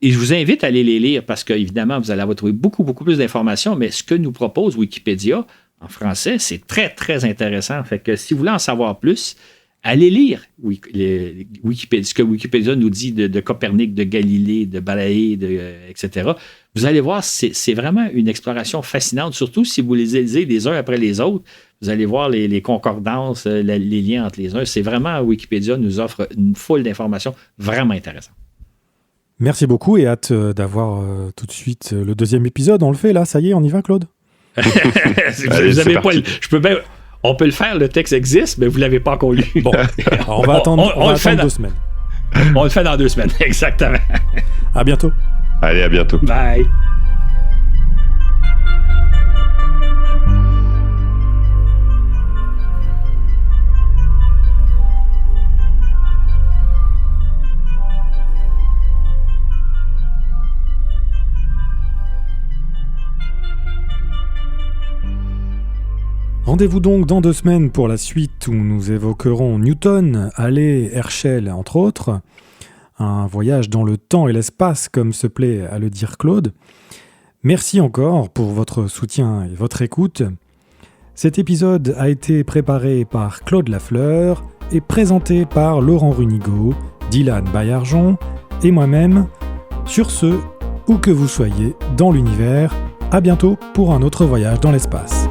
Et je vous invite à aller les lire parce qu'évidemment, vous allez avoir trouvé beaucoup, beaucoup plus d'informations, mais ce que nous propose Wikipédia en français, c'est très, très intéressant. Fait que si vous voulez en savoir plus, allez lire ce que Wikipédia nous dit de Copernic, de Galilée, de Balaïe, etc. Vous allez voir, c'est vraiment une exploration fascinante, surtout si vous les lisez les uns après les autres. Vous allez voir les concordances, les liens entre les uns. C'est vraiment, Wikipédia nous offre une foule d'informations vraiment intéressantes. Merci beaucoup et hâte d'avoir tout de suite le deuxième épisode. On le fait là, ça y est, on y va, Claude? Allez, on peut le faire, le texte existe, mais vous ne l'avez pas encore lu. Bon, on va attendre 2 semaines. On le fait dans 2 semaines, exactement. À bientôt. Allez, à bientôt. Bye. Rendez-vous donc dans 2 semaines pour la suite où nous évoquerons Newton, Halley, Herschel, entre autres. Un voyage dans le temps et l'espace, comme se plaît à le dire Claude. Merci encore pour votre soutien et votre écoute. Cet épisode a été préparé par Claude Lafleur et présenté par Laurent Runigo, Dylan Baillargeon et moi-même. Sur ce, où que vous soyez dans l'univers, à bientôt pour un autre voyage dans l'espace.